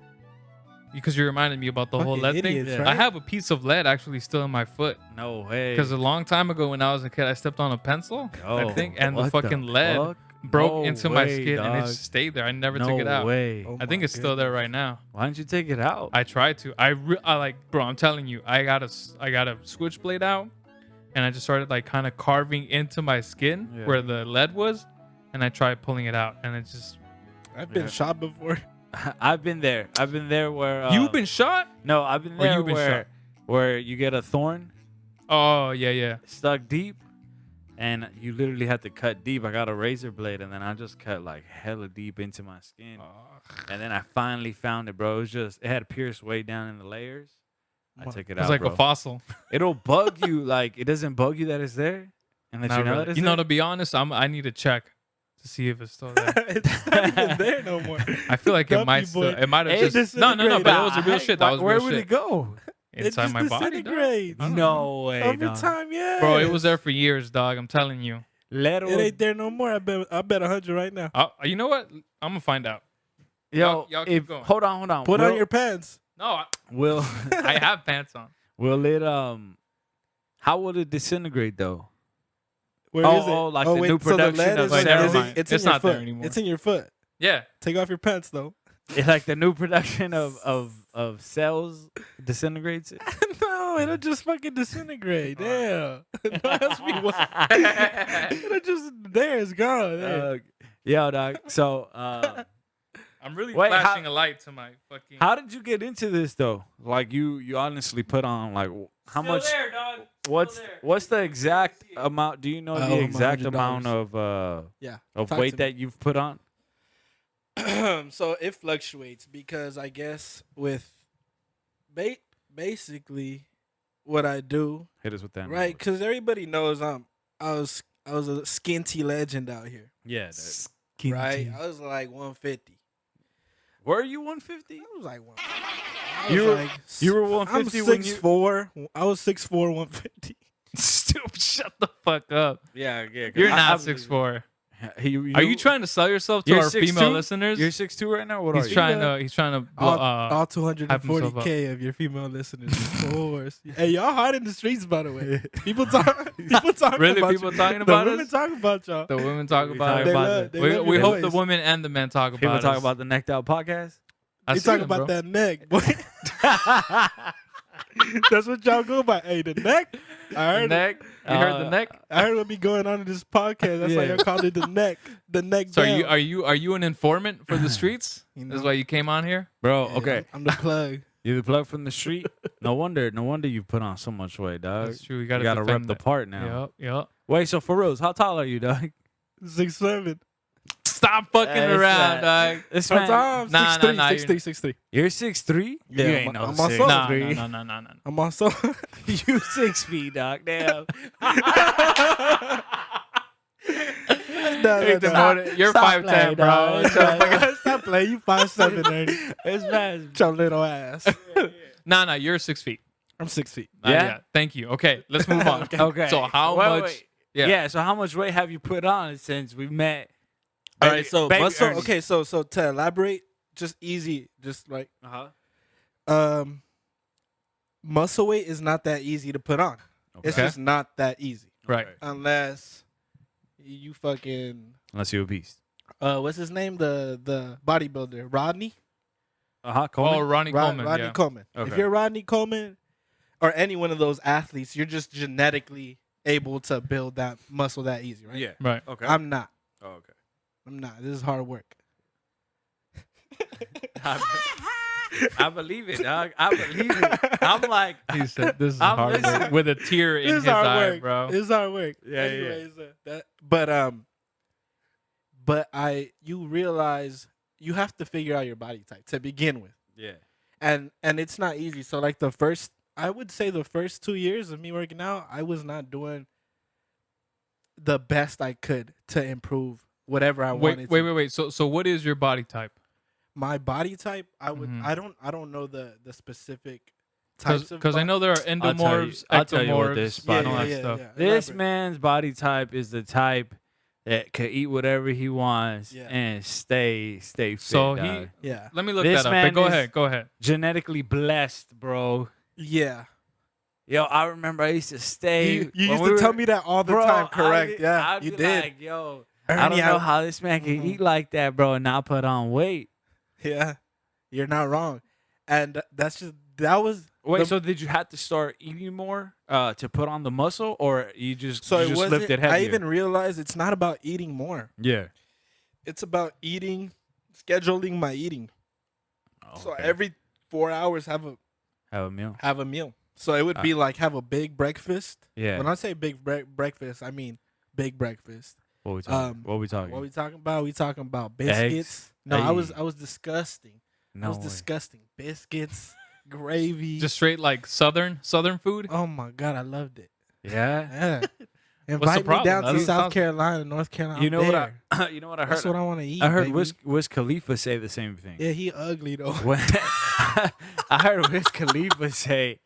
because you reminded me about the whole Fucking lead thing, idiots, Yeah. I right? have a piece of lead actually still in my foot. No way. Because a long time ago when I was a kid, I stepped on a pencil, I think, and the what fucking lead fuck? broke No into my way, skin and it dog. just stayed there. I never No took it out. way. Oh I think my it's still there goodness. right now. Why didn't you take it out? I tried to. I like, bro. I'm telling you, I got a switchblade out, and I just started like kind of carving into my skin Yeah. where the lead was, and I tried pulling it out, and it just. I've been Yeah. shot before. I've been there. I've been there where You've been shot? No, I've been Or there you've been shot? where you get a thorn Oh yeah. stuck deep, and you literally have to cut deep. I got a razor blade, and then I just cut like hella deep into my skin, and then I finally found it, bro. It had pierced way down in the layers. I took it It's out, like bro. a fossil. It'll bug you, like it doesn't bug you that it's there, and that Not you know really. that it's You know, there. to be honest, I need to check to see if it's still there. It's not even there no more. I feel like it Dumpy might boy. still. It might have It just. No, but it was a real shit. That was Where real would shit. it go? Inside just my body, dog. disintegrates. I don't No way, Over dog. time, yeah. Bro, it was there for years, dog. I'm telling you. Let It ain't there no more. I bet 100 right now. You know what? I'm gonna find out. Yo, y'all keep going. hold on. Put on your pants. No, will I have pants on. will it how would it disintegrate though? Where is it? like the new so the production lead of is Wait, in- never is it- mind. It's in It's your not there foot. anymore. It's in your foot. Yeah. Take off your pants though. It's like the new production of cells disintegrates it. No, it'll just fucking disintegrate. Damn. Don't ask me why. It'll just there. It's gone. There. Yo, dog. So, I'm really Wait, flashing a light to my fucking. how did you get into this though? Like you honestly put on like how Still much? there, dog. What's the exact amount? Do you know the Over exact $100. amount of Yeah. of Talk weight to that you've put on? So it fluctuates because I guess with basically what I do, Hit us with that. right? Because everybody knows I was a skinty legend out here, Yeah. right? I was like 150. Were you 150? I was like one. You were 150 I'm when you. 6'4". I was 6'4", 150. Stupid. Shut the fuck up. Yeah. You're not 6'4". Are you trying to sell yourself to You're our 6'2"? female listeners? You're 6'2" right now. What are He's you? trying to. He's trying to. All hype himself 240K of your female listeners, of course. Hey, y'all hot in the streets, by the way. People talking Really, about people you. talking The about women us? talking about y'all. The women talk We about talk it. about love- they We, love we your hope the voice. women and the men talk about People talk us. about the Necked Out podcast. I They see talk them, about bro. that neck, boy. That's what y'all go by. Hey, the neck. I The heard neck. You heard the neck. I heard what be going on in this podcast. That's why Yeah. y'all called it the neck. The neck. So down. are you an informant for the streets? You That's know? why you came on here. Bro, Yeah, okay. I'm the plug. You the plug from the street? No wonder you put on so much weight, dog. That's true. You You gotta gotta rep defend the that. part now. Yep. Wait, so for reals, how tall are you, dog? 6'7". Stop fucking It's around, that- dog. This That's man, all. I'm Nah, 6'3", nah, 6'3", 6'3". you're 6'3"? Yeah, you ain't no I'm on 6'3". soul. No. I'm also. You 6 feet, dog. Damn. You're Stop 5'10", playing, bro. dog. Stop playing. You 5'7", Ernie. It's bad. Your little ass. Nah, you're 6 feet. I'm 6 feet. Yeah? Thank you. Okay, let's move on. Okay. So how Wait, much? wait. Yeah. Yeah. So how much weight have you put on since we met? All right, so Baby muscle. Ernie. Okay, so to elaborate, just easy, just like Uh-huh. muscle weight is not that easy to put on. It's Okay. just not that easy Right. unless you fucking Unless you're a beast. what's his name, the bodybuilder Rodney. Uh-huh. Oh, Ronnie Coleman. Rodney Yeah. Coleman. If Okay. you're Rodney Coleman or any one of those athletes, you're just genetically able to build that muscle that easy, right? Yeah. Right. Okay. I'm not. Oh, okay. I'm not. This is hard work. I believe it, dog. I believe it. I'm like, He said this is I'm hard work listening. with a tear in This his is hard eye, work, bro. This is hard work. Yeah, Anyways, but you realize you have to figure out your body type to begin with, yeah. and it's not easy. So like I would say the first 2 years of me working out, I was not doing the best I could to improve whatever I wanted. Wait. So what is your body type? My body type, I would. Mhm. I don't know the specific types of. Because I know there are endomorphs, I'll tell you what ectomorphs, this and body all that yeah, stuff. yeah. This Elaborate. man's body type is the type that could eat whatever he wants Yeah. and stay fit. So dog. Yeah, Let me look This that up. man But go is- ahead. Go ahead. genetically blessed, bro. yeah. Yo, I remember I used to stay. You when used we to tell were- me that all the Bro, time. Correct. Yeah, I'd you be did. Like, yo, Ernie, I don't know I- how this man can Mhm. eat like that, bro, and not put on weight. Yeah, you're not wrong, and that was Wait, the- so did you have to start eating more to put on the muscle, or you just so you it just wasn't. lifted heavier? I even realized it's not about eating more. yeah. It's about scheduling my eating. Oh, So okay. every 4 hours have have a meal. a meal. So it would be like have a big breakfast. Yeah. When I say big breakfast, I mean big breakfast. What we talking? What we talking? What we talking about? We talking about biscuits. Eggs? No, I was Hey. disgusting. no I was way. disgusting. Biscuits, gravy. Just straight like southern food. Oh my god, I loved it. Yeah. Yeah. Invite me problem? down That to South sounds- Carolina, North Carolina. You know I'm what there. you know what I heard? That's what I want to eat. I heard baby. Wiz Khalifa say the same thing. Yeah, he ugly though. When I heard Wiz Khalifa say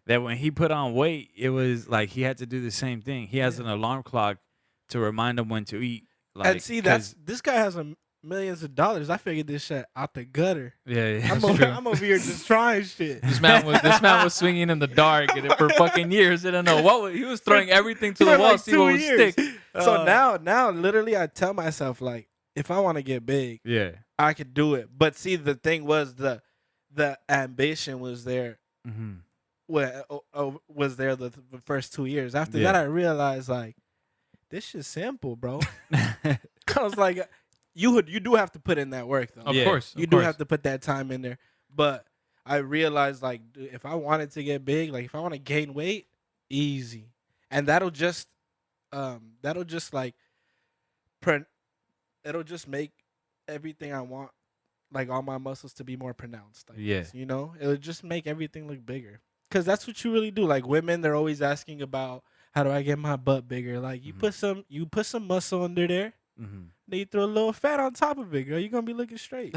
that when he put on weight, it was like he had to do the same thing. He has an alarm clock to remind him when to eat. Like, And see, this guy has millions of dollars. I figured this shit out the gutter. yeah. I'm That's true. I'm over here just trying shit. This man was swinging in the dark for fucking years. I don't know he was throwing everything to the For wall, like see what 2 would years. stick. So now, literally, I tell myself like, if I want to get big, yeah. I could do it. But see, the thing was the ambition was there. Mm-hmm. Was there the first 2 years. After Yeah. that, I realized like, this shit's simple, bro. I was like, you do have to put in that work though. Of Yeah. course. You do have to put that time in there. But I realized like, dude, if I wanted to get big, like if I want to gain weight, easy, and that'll just like, it'll just make everything I want, like all my muscles to be more pronounced. Like Yeah. this, you know, it'll just make everything look bigger. Cause that's what you really do. Like women, they're always asking about how do I get my butt bigger. Like you Mhm. put some muscle under there. Mm-hmm. Then you throw a little fat on top of it, girl. You're gonna be looking straight.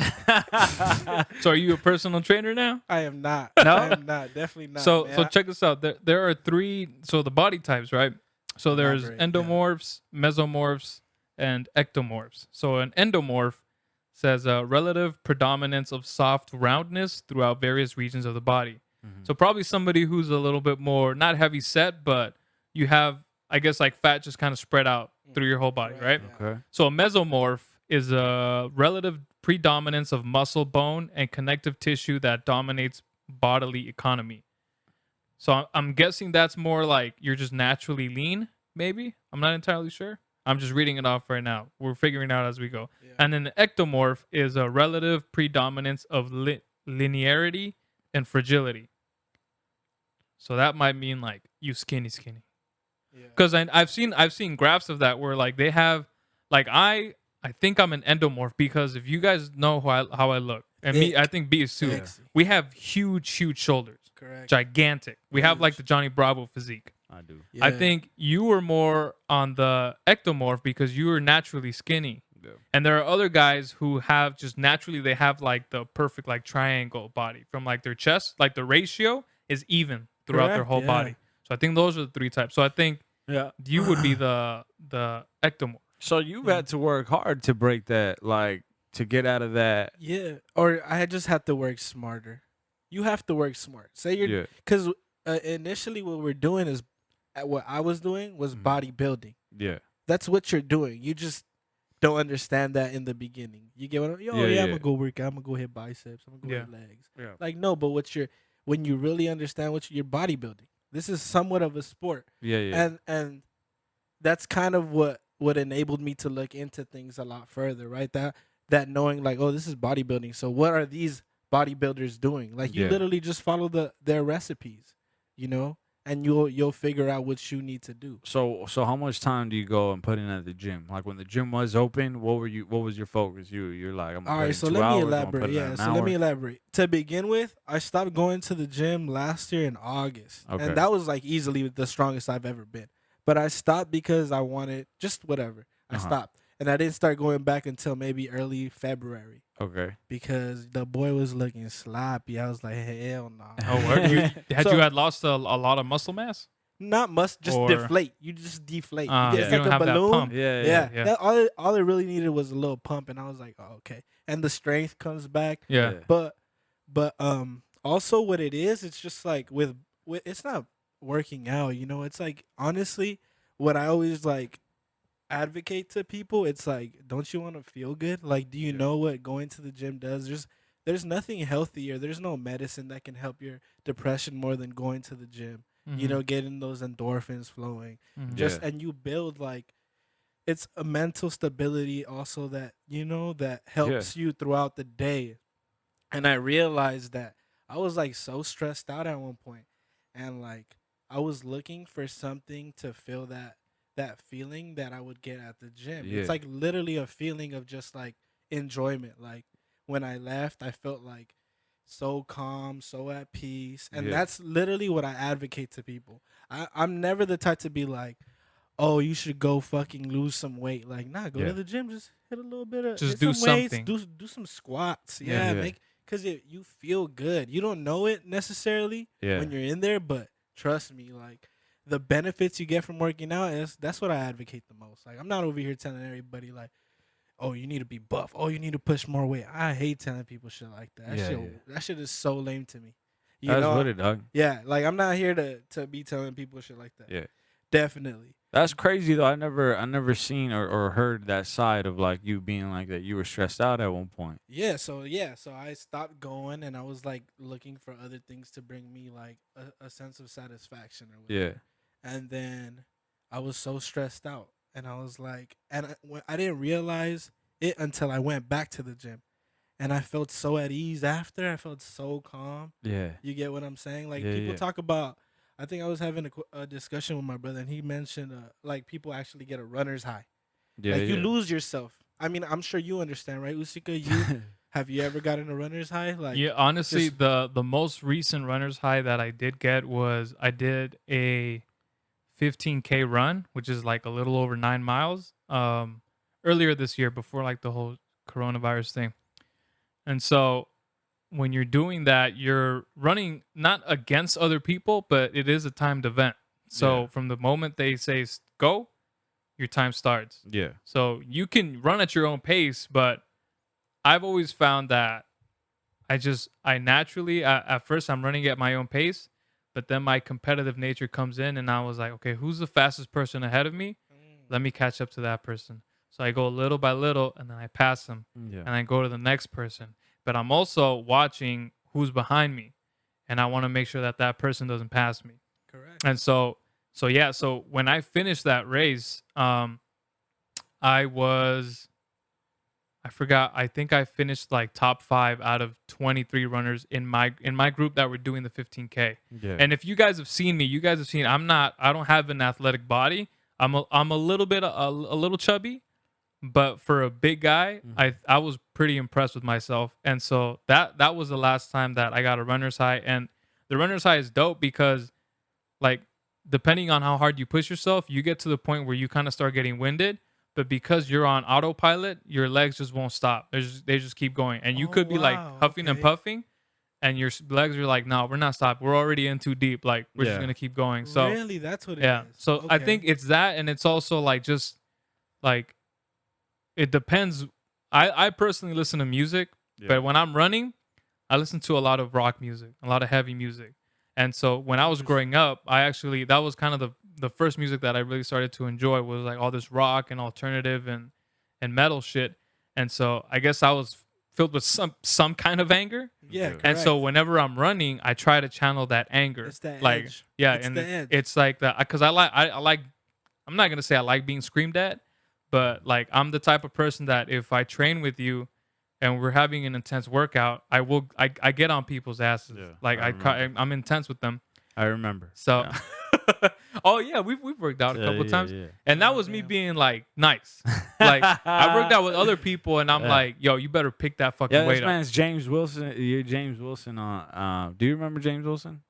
So are you a personal trainer now? I am not. No? I am not. Definitely not. So man. check this out. There are three. So the body types, right? So there's Elaborate, yeah. endomorphs, mesomorphs, and ectomorphs. So an endomorph says a relative predominance of soft roundness throughout various regions of the body. Mhm. So probably somebody who's a little bit more not heavy set, but you have, I guess, like fat just kind of spread out through your whole body, right? Yeah. Okay. So a mesomorph is a relative predominance of muscle, bone, and connective tissue that dominates bodily economy. So I'm guessing that's more like you're just naturally lean. Maybe I'm not entirely sure. I'm just reading it off right now. We're figuring it out as we go. Yeah. And then the ectomorph is a relative predominance of linearity and fragility. So that might mean like you skinny. Yeah. Because I've seen graphs of that where like they have like I think I'm an endomorph because if you guys know how I look and me, I think B is too. Yeah. We have huge shoulders, Correct. gigantic. We have like Huge. the Johnny Bravo physique. I do. Yeah. I think you were more on the ectomorph because you were naturally skinny. Yeah. And there are other guys who have just naturally they have like the perfect like triangle body from like their chest, like the ratio is even throughout their Correct, whole yeah. body. So I think those are the three types. So I think Yeah. you would be the ectomorph. So you've had to work hard to break that, like to get out of that. Yeah, or I just have to work smarter. You have to work smart. Say you're Yeah. because initially what we're doing is what I was doing was bodybuilding. Yeah. That's what you're doing. You just don't understand that in the beginning. You get what I'm, Yeah, I'm yeah. gonna go work out. I'm gonna go hit biceps. I'm gonna go hit legs. Yeah. Like no, but when you really understand you're bodybuilding. This is somewhat of a sport. Yeah. Yeah. And that's kind of what enabled me to look into things a lot further, right? That knowing like, oh, this is bodybuilding. So what are these bodybuilders doing? Like you Yeah. literally just follow their recipes, and you'll figure out what you need to do. So how much time do you go and put in at the gym? Like when the gym was open, what was your focus? You're like, I'm All right, so in 2 let me hours, I'm gonna put elaborate. it in Yeah, an so let hour. me elaborate. To begin with, I stopped going to the gym last year in August. Okay. And that was like easily the strongest I've ever been. But I stopped because I wanted just whatever. I Uh-huh. stopped. And I didn't start going back until maybe early February Okay. because the boy was looking sloppy. I was like, hell no. Oh, word? You So- had lost a lot of muscle mass? Not must just Or- deflate. You just deflate. Yeah. It's You like don't a have that balloon. pump. Yeah. Yeah. Yeah. That, all it really needed was a little pump, and I was like, oh, okay. And the strength comes back. Yeah. But also what it is, it's just like with it's not working out, it's like honestly what I always like advocate to people, it's like, don't you want to feel good? Like, do you know what going to the gym does? There's nothing healthier. There's no medicine that can help your depression more than going to the gym. Mhm. Getting those endorphins flowing. Mhm. Yeah. And you build like it's a mental stability also that that helps you throughout the day. And I realized that I was like so stressed out at one point, and like I was looking for something to feel that feeling that I would get at the gym. Yeah. It's like literally a feeling of just like enjoyment. Like when I left, I felt like so calm, so at peace. And Yeah. that's literally what I advocate to people. I'm never the type to be like, oh, you should go fucking lose some weight. Like, nah, go Yeah. to the gym, just hit a little bit of Just hit do some weights, something. do some squats. Yeah. Yeah, because you feel good. You don't know it necessarily Yeah. when you're in there, but trust me, like the benefits you get from working out that's what I advocate the most. Like I'm not over here telling everybody like, oh, you need to be buff. Oh, you need to push more weight. I hate telling people shit like that. Yeah, That shit is so lame to me. You That's know? what it, dog. Yeah, like I'm not here to be telling people shit like that. Yeah. Definitely. That's crazy though. I never seen or heard that side of like you being like that. You were stressed out at one point. So I stopped going and I was like looking for other things to bring me like a sense of satisfaction or whatever. Yeah. And then I was so stressed out, and I was like, I didn't realize it until I went back to the gym, and I felt so at ease after. I felt so calm. Yeah. You get what I'm saying? Like Yeah, people yeah. talk about. I think I was having a discussion with my brother, and he mentioned like people actually get a runner's high. Yeah. Like you yeah. lose yourself. I mean, I'm sure you understand, right, Usica? You have you ever gotten a runner's high? Like Yeah, honestly, just- the most recent runner's high that I did get was I did a 15K run, which is like a little over 9 miles, earlier this year before like the whole coronavirus thing. And so when you're doing that, you're running not against other people, but it is a timed event. So Yeah. from the moment they say go, your time starts. Yeah. So you can run at your own pace, but I've always found that I naturally, at first I'm running at my own pace, but then my competitive nature comes in and I was like, okay, who's the fastest person ahead of me? Let me catch up to that person. So I go little by little and then I pass them Yeah. and I go to the next person. But I'm also watching who's behind me. and I want to make sure that that person doesn't pass me. Correct. And so yeah, so when I finished that race, I was, I forgot, I think I finished like top 5 out of 23 runners in my group that were doing the 15K. Yeah. And if you guys have seen me, I don't have an athletic body. I'm a little bit a little chubby, but for a big guy, I was pretty impressed with myself. And so that was the last time that I got a runner's high. And the runner's high is dope because, like, depending on how hard you push yourself, you get to the point where you kind of start getting winded. But because you're on autopilot, your legs just won't stop. They just keep going. And you could be like huffing and puffing, and your legs are like, no, we're not stopping. We're already in too deep. Like, we're just going to keep going. So really, that's what it is. So I Okay. think it's that. And it's also like, just like, it depends. I personally listen to music, but when I'm running, I listen to a lot of rock music, a lot of heavy music. And so when I was growing up, that was kind of the first music that I really started to enjoy, was like all this rock and alternative and metal shit. And so I guess I was filled with some kind of anger. Yeah. And And so whenever I'm running, I try to channel that anger. It's that like edge. yeah, It's and the edge. it's like that, because I like I'm not gonna say I like being screamed at, but like I'm the type of person that if I train with you and we're having an intense workout, I get on people's asses. Yeah, Like I'm intense with them. I remember. So, Yeah. oh yeah, we've worked out a couple times, Yeah. and that was me being like nice. Like I worked out with other people, and I'm like, yo, you better pick that fucking Yeah, weight this up. man's James Wilson. You're James Wilson on. Do you remember James Wilson?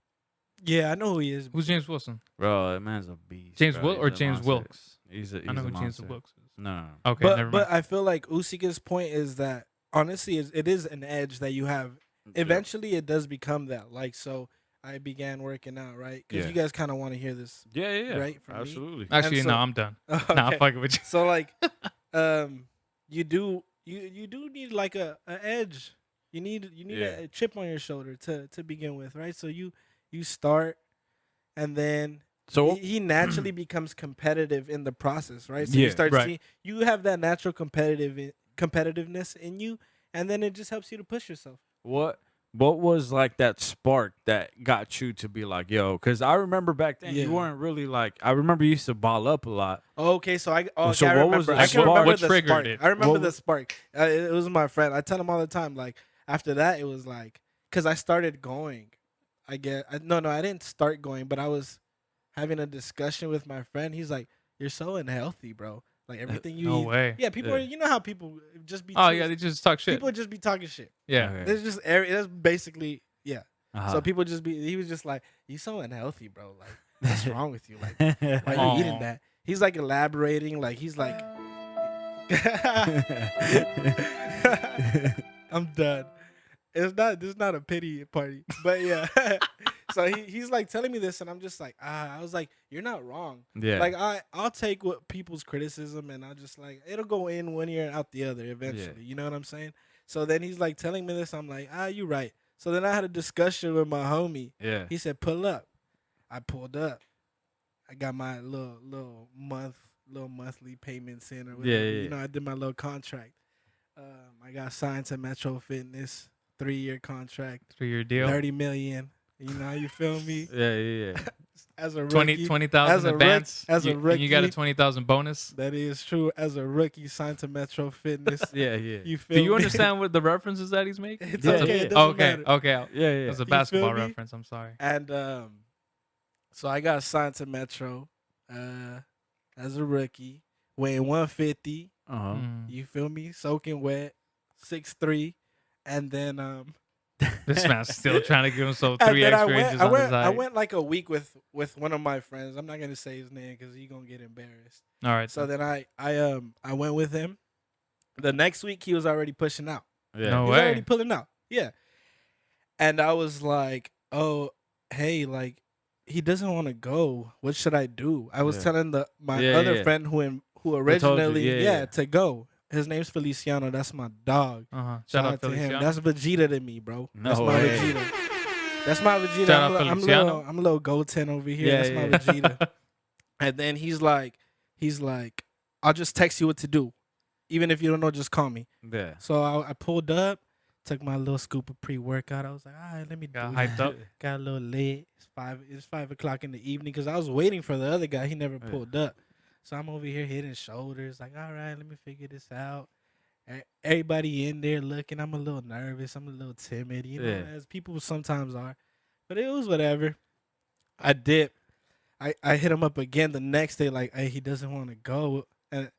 Yeah, I know who he is. Who's James Wilson? Bro, that man's a beast. James bro. Will or He's a James monster. Wilkes? He's a I know a who James monster. Wilkes is. No. Okay, never mind. But I feel like Usica's point is that honestly, it is an edge that you have. Eventually, it does become that. Like, so I began working out, right? Because Yeah. you guys kind of want to hear this, Yeah. right? From me? Absolutely. Actually, and so- no, I'm done. Okay. Nah, I'm fucking with you. So like, you do need like a edge. You need Yeah. a chip on your shoulder to begin with, right? So you start, and then So he naturally becomes competitive in the process, right? So Yeah, you start right. seeing you have that natural competitiveness in you, and then it just helps you to push yourself. what was like that spark that got you to be like, yo? Because I remember back then Yeah. you weren't really like. I remember you used to ball up a lot. Okay, so I So I what remember. was the I can spark? remember What the triggered spark. it? I remember What the was- spark. It was my friend. I tell him all the time. Like after that, it was like because I started going. I didn't start going, but I was having a discussion with my friend. He's like, "You're so unhealthy, bro. Like everything you No eat." way. Yeah, people. Yeah. Are, you know how people just be. Oh too- yeah, they just talk shit. people just be talking shit. Yeah. Okay. It's just that's basically yeah. Uh-huh. So people just be. He was just like, "You so unhealthy, bro. Like what's wrong with you? Like why Aw. you eating that?" He's like elaborating. Like he's like. I'm done. This is not a pity party, but yeah. So he's like telling me this, and I'm just like, I was like, you're not wrong. Yeah. Like I'll take what people's criticism, and I'll just like it'll go in one ear and out the other eventually. You know what I'm saying? So then he's like telling me this, I'm like, you right. So then I had a discussion with my homie. Yeah. He said, pull up. I pulled up. I got my little monthly payments in or whatever. Yeah. You know, I did my little contract. I got signed to Metro Fitness, 3-year contract, 3-year deal. 30 million. You know, you feel me? Yeah. As a rookie, 20,000 as a advance. as a And you got a rookie. 20,000 bonus. that is true. As a rookie signed to Metro Fitness. Yeah. You feel Do you me? understand what the references that he's making? It's Yeah, okay. yeah. It doesn't Okay. matter. Okay. Yeah. That's a feel basketball me? reference. I'm sorry. And so I got signed to Metro as a rookie, weighing 150. Uh-huh. Mm. You feel me? Soaking wet, 6'3", and then This man's still trying to give himself and 3 then extra inches on his I height. went like a week with one of my friends. I'm not gonna say his name because he's gonna get embarrassed. All right. So then I went with him. The next week he was already pushing out. Yeah. No He was already way. pulling out. Yeah. And I was like, oh, hey, like he doesn't want to go. What should I do? I was Yeah. telling my Yeah, other yeah. friend who told you, originally yeah. to go. His name's Feliciano. That's my dog. Uh-huh. Shout Shout out out to him. Feliciano. That's Vegeta to me, bro. No That's my way. Vegeta. That's my Vegeta. Shout out I'm Feliciano. a little Goten over here. Yeah, That's my Vegeta. And then he's like, I'll just text you what to do. Even if you don't know, just call me. Yeah. So I pulled up, Took my little scoop of pre-workout. I was like, all right, let me do Got it. hyped up. Got a little lit. It's 5 o'clock in the evening because I was waiting for the other guy. He never pulled up. So I'm over here hitting shoulders. Like, all right, let me figure this out. Everybody in there looking. I'm a little nervous. I'm a little timid. You know, as people sometimes are. But it was whatever. I dipped. I hit him up again the next day. Like, hey, he doesn't want to go. And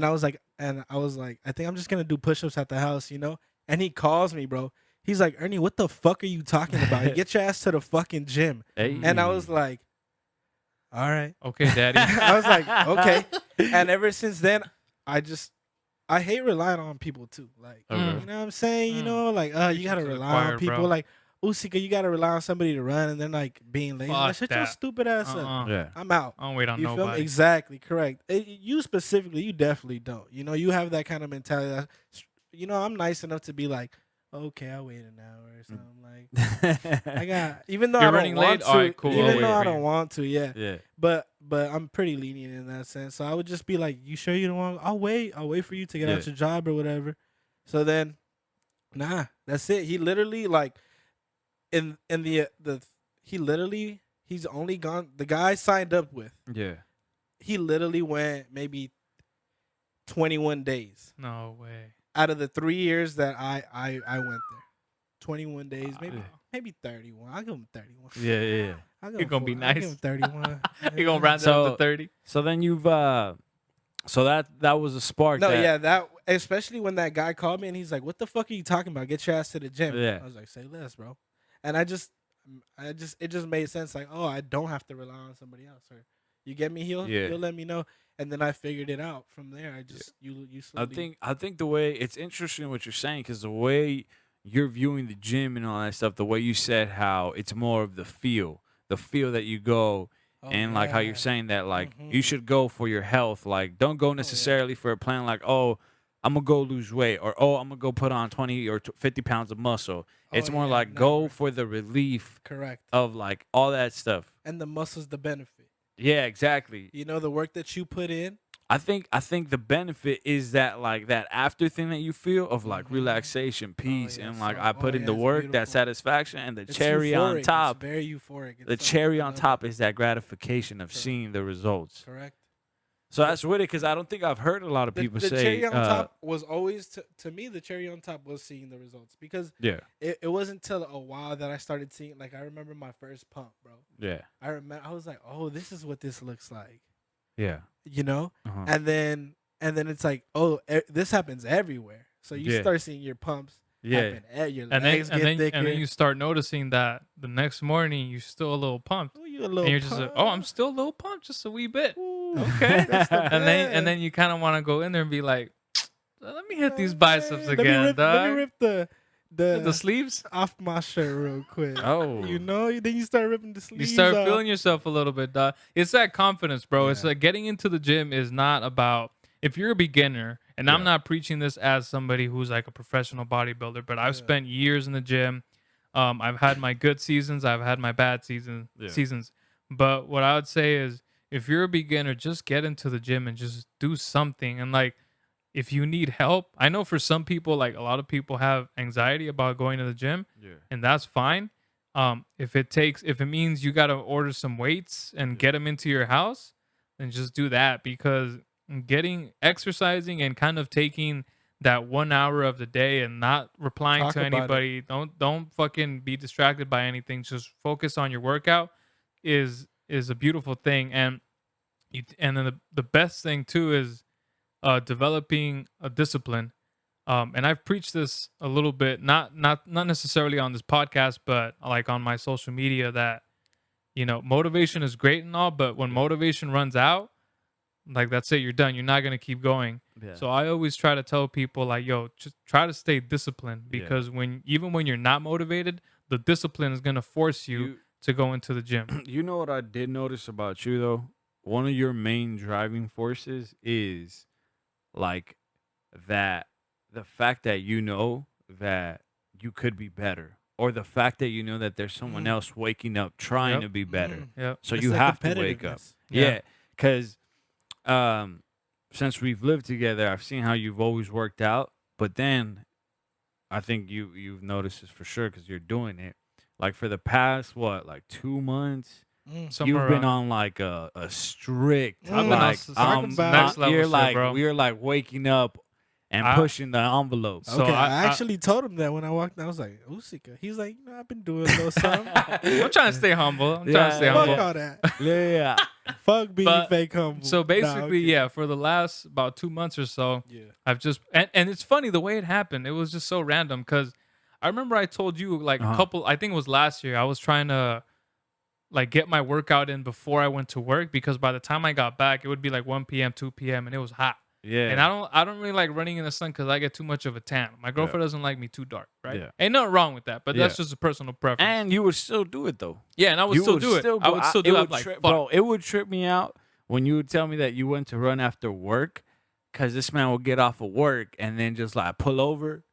I was like, I think I'm just gonna do push-ups at the house, you know. And he calls me, bro. He's like, Ernie, what the fuck are you talking about? Get your ass to the fucking gym. Hey. And I was like, all right. Okay, daddy. I was like, okay. And ever since then, I hate relying on people too. Like, you know what I'm saying? You know, like, you gotta rely on people. Bro. Like, Usica, you gotta rely on somebody to run, and then like being lazy. Like, shut your stupid ass up. Yeah. I'm out. I don't wait on You feel me? nobody. Exactly, correct. You specifically, you definitely don't. You know, you have that kind of mentality. You know, I'm nice enough to be like, okay, I'll wait an hour or something. Like, I got, even though You're I don't running want late? to, All right, cool. I'll even wait though I for don't you. want to, yeah. Yeah. But I'm pretty lenient in that sense. So I would just be like, you sure you don't want? I'll wait for you to get out your job or whatever. So then, nah, that's it. He literally like, in the he literally he's only gone. The guy I signed up with. Yeah. He literally went maybe 21 days No way. out of the 3 years that I went there. 21 days, maybe 31. I'll give him 31. Yeah. You're gonna be I'll give nice. him 31. You're gonna round it up to 30. So then you've so that was a spark. No, yeah, that especially when that guy called me and he's like, "What the fuck are you talking about? Get your ass to the gym." Yeah. I was like, "Say less, bro." And it just made sense. Like, oh, I don't have to rely on somebody else. Or you get me? He'll let me know. And then I figured it out from there. I just you slowly. I think the way it's interesting what you're saying, because the way you're viewing the gym and all that stuff, the way you said how it's more of the feel that you go. And like how you're saying that, like you should go for your health. Like don't go necessarily for a plan like, oh, I'm gonna go lose weight, or oh, I'm gonna go put on 20 or 50 pounds of muscle. It's more like go for the relief, correct, of like all that stuff. And the muscle's the benefit. Yeah, exactly. You know, the work that you put in. I think the benefit is that like that after thing that you feel of like relaxation, peace, and like I put in the work, that satisfaction, and the cherry on top. It's very euphoric. The cherry on top is that gratification of seeing the results. Correct. So that's with it, because I don't think I've heard a lot of people the say. Cherry on top was always to me. The cherry on top was seeing the results, because it wasn't until a while that I started seeing. Like I remember my first pump, bro. Yeah. I was like, oh, this is what this looks like. Yeah. You know, and then it's like, oh, this happens everywhere. So you start seeing your pumps. Yeah. Your legs get thicker. And then you start noticing that the next morning you're still a little pumped. Oh, you a little and you're just like, oh, I'm still a little pumped, just a wee bit. Okay. and then you kind of want to go in there and be like, let me hit these biceps again, let me rip the sleeves off my shirt real quick. Oh, you know, then you start ripping the sleeves. You start off. feeling yourself a little bit, dog. It's that confidence, bro. It's like getting into the gym is not about, if you're a beginner, and I'm not preaching this as somebody who's like a professional bodybuilder, but I've spent years in the gym. I've had my good seasons, I've had my bad seasons. But what I would say is, if you're a beginner, just get into the gym and just do something. And like, if you need help, I know for some people, like a lot of people have anxiety about going to the gym, and that's fine. If it means you got to order some weights and get them into your house, then just do that, because exercising and kind of taking that 1 hour of the day and not replying to anybody, don't fucking be distracted by anything. Just focus on your workout is a beautiful thing. And then the best thing too is developing a discipline. And I've preached this a little bit, not necessarily on this podcast, but like on my social media, that, you know, motivation is great and all, but when motivation runs out, like that's it, you're done. You're not gonna keep going. So I always try to tell people like, yo, just try to stay disciplined, because even when you're not motivated, the discipline is gonna force you to go into the gym. You know what I did notice about you though? One of your main driving forces is like that, the fact that you know that you could be better, or the fact that you know that there's someone else waking up trying to be better. So It's you the have to wake up. competitiveness. Because since we've lived together, I've seen how you've always worked out, but then I think you've noticed this for sure because you're doing it. Like for the past like 2 months, Somewhere you've been around. on like a strict I've been on like talk about next it. level you're shit, like bro. we're like waking up and I- pushing the envelope. So Okay, I- I actually told him that when I walked in. I was like, Usica. He's like, I've been doing a little something. I'm trying to stay humble. I'm trying Yeah, to stay yeah, Fuck humble. all that. Yeah, Fuck being But- fake humble. So basically, Nah, okay. yeah, for the last about 2 months or so, Yeah. I've just and it's funny the way it happened. It was just so random because I remember I told you like a couple. I think it was last year. I was trying to like get my workout in before I went to work because by the time I got back, it would be like 1 p.m., 2 p.m. and it was hot. yeah. And I don't really like running in the sun because I get too much of a tan. My girlfriend doesn't like me too dark, right? Yeah. Ain't nothing wrong with that, but that's Yeah. just a personal preference. And you would still do it though. yeah, and I would You still would do it. I would still do it. Like, fuck. bro. It would trip me out when you would tell me that you went to run after work, because this man would get off of work and then just like pull over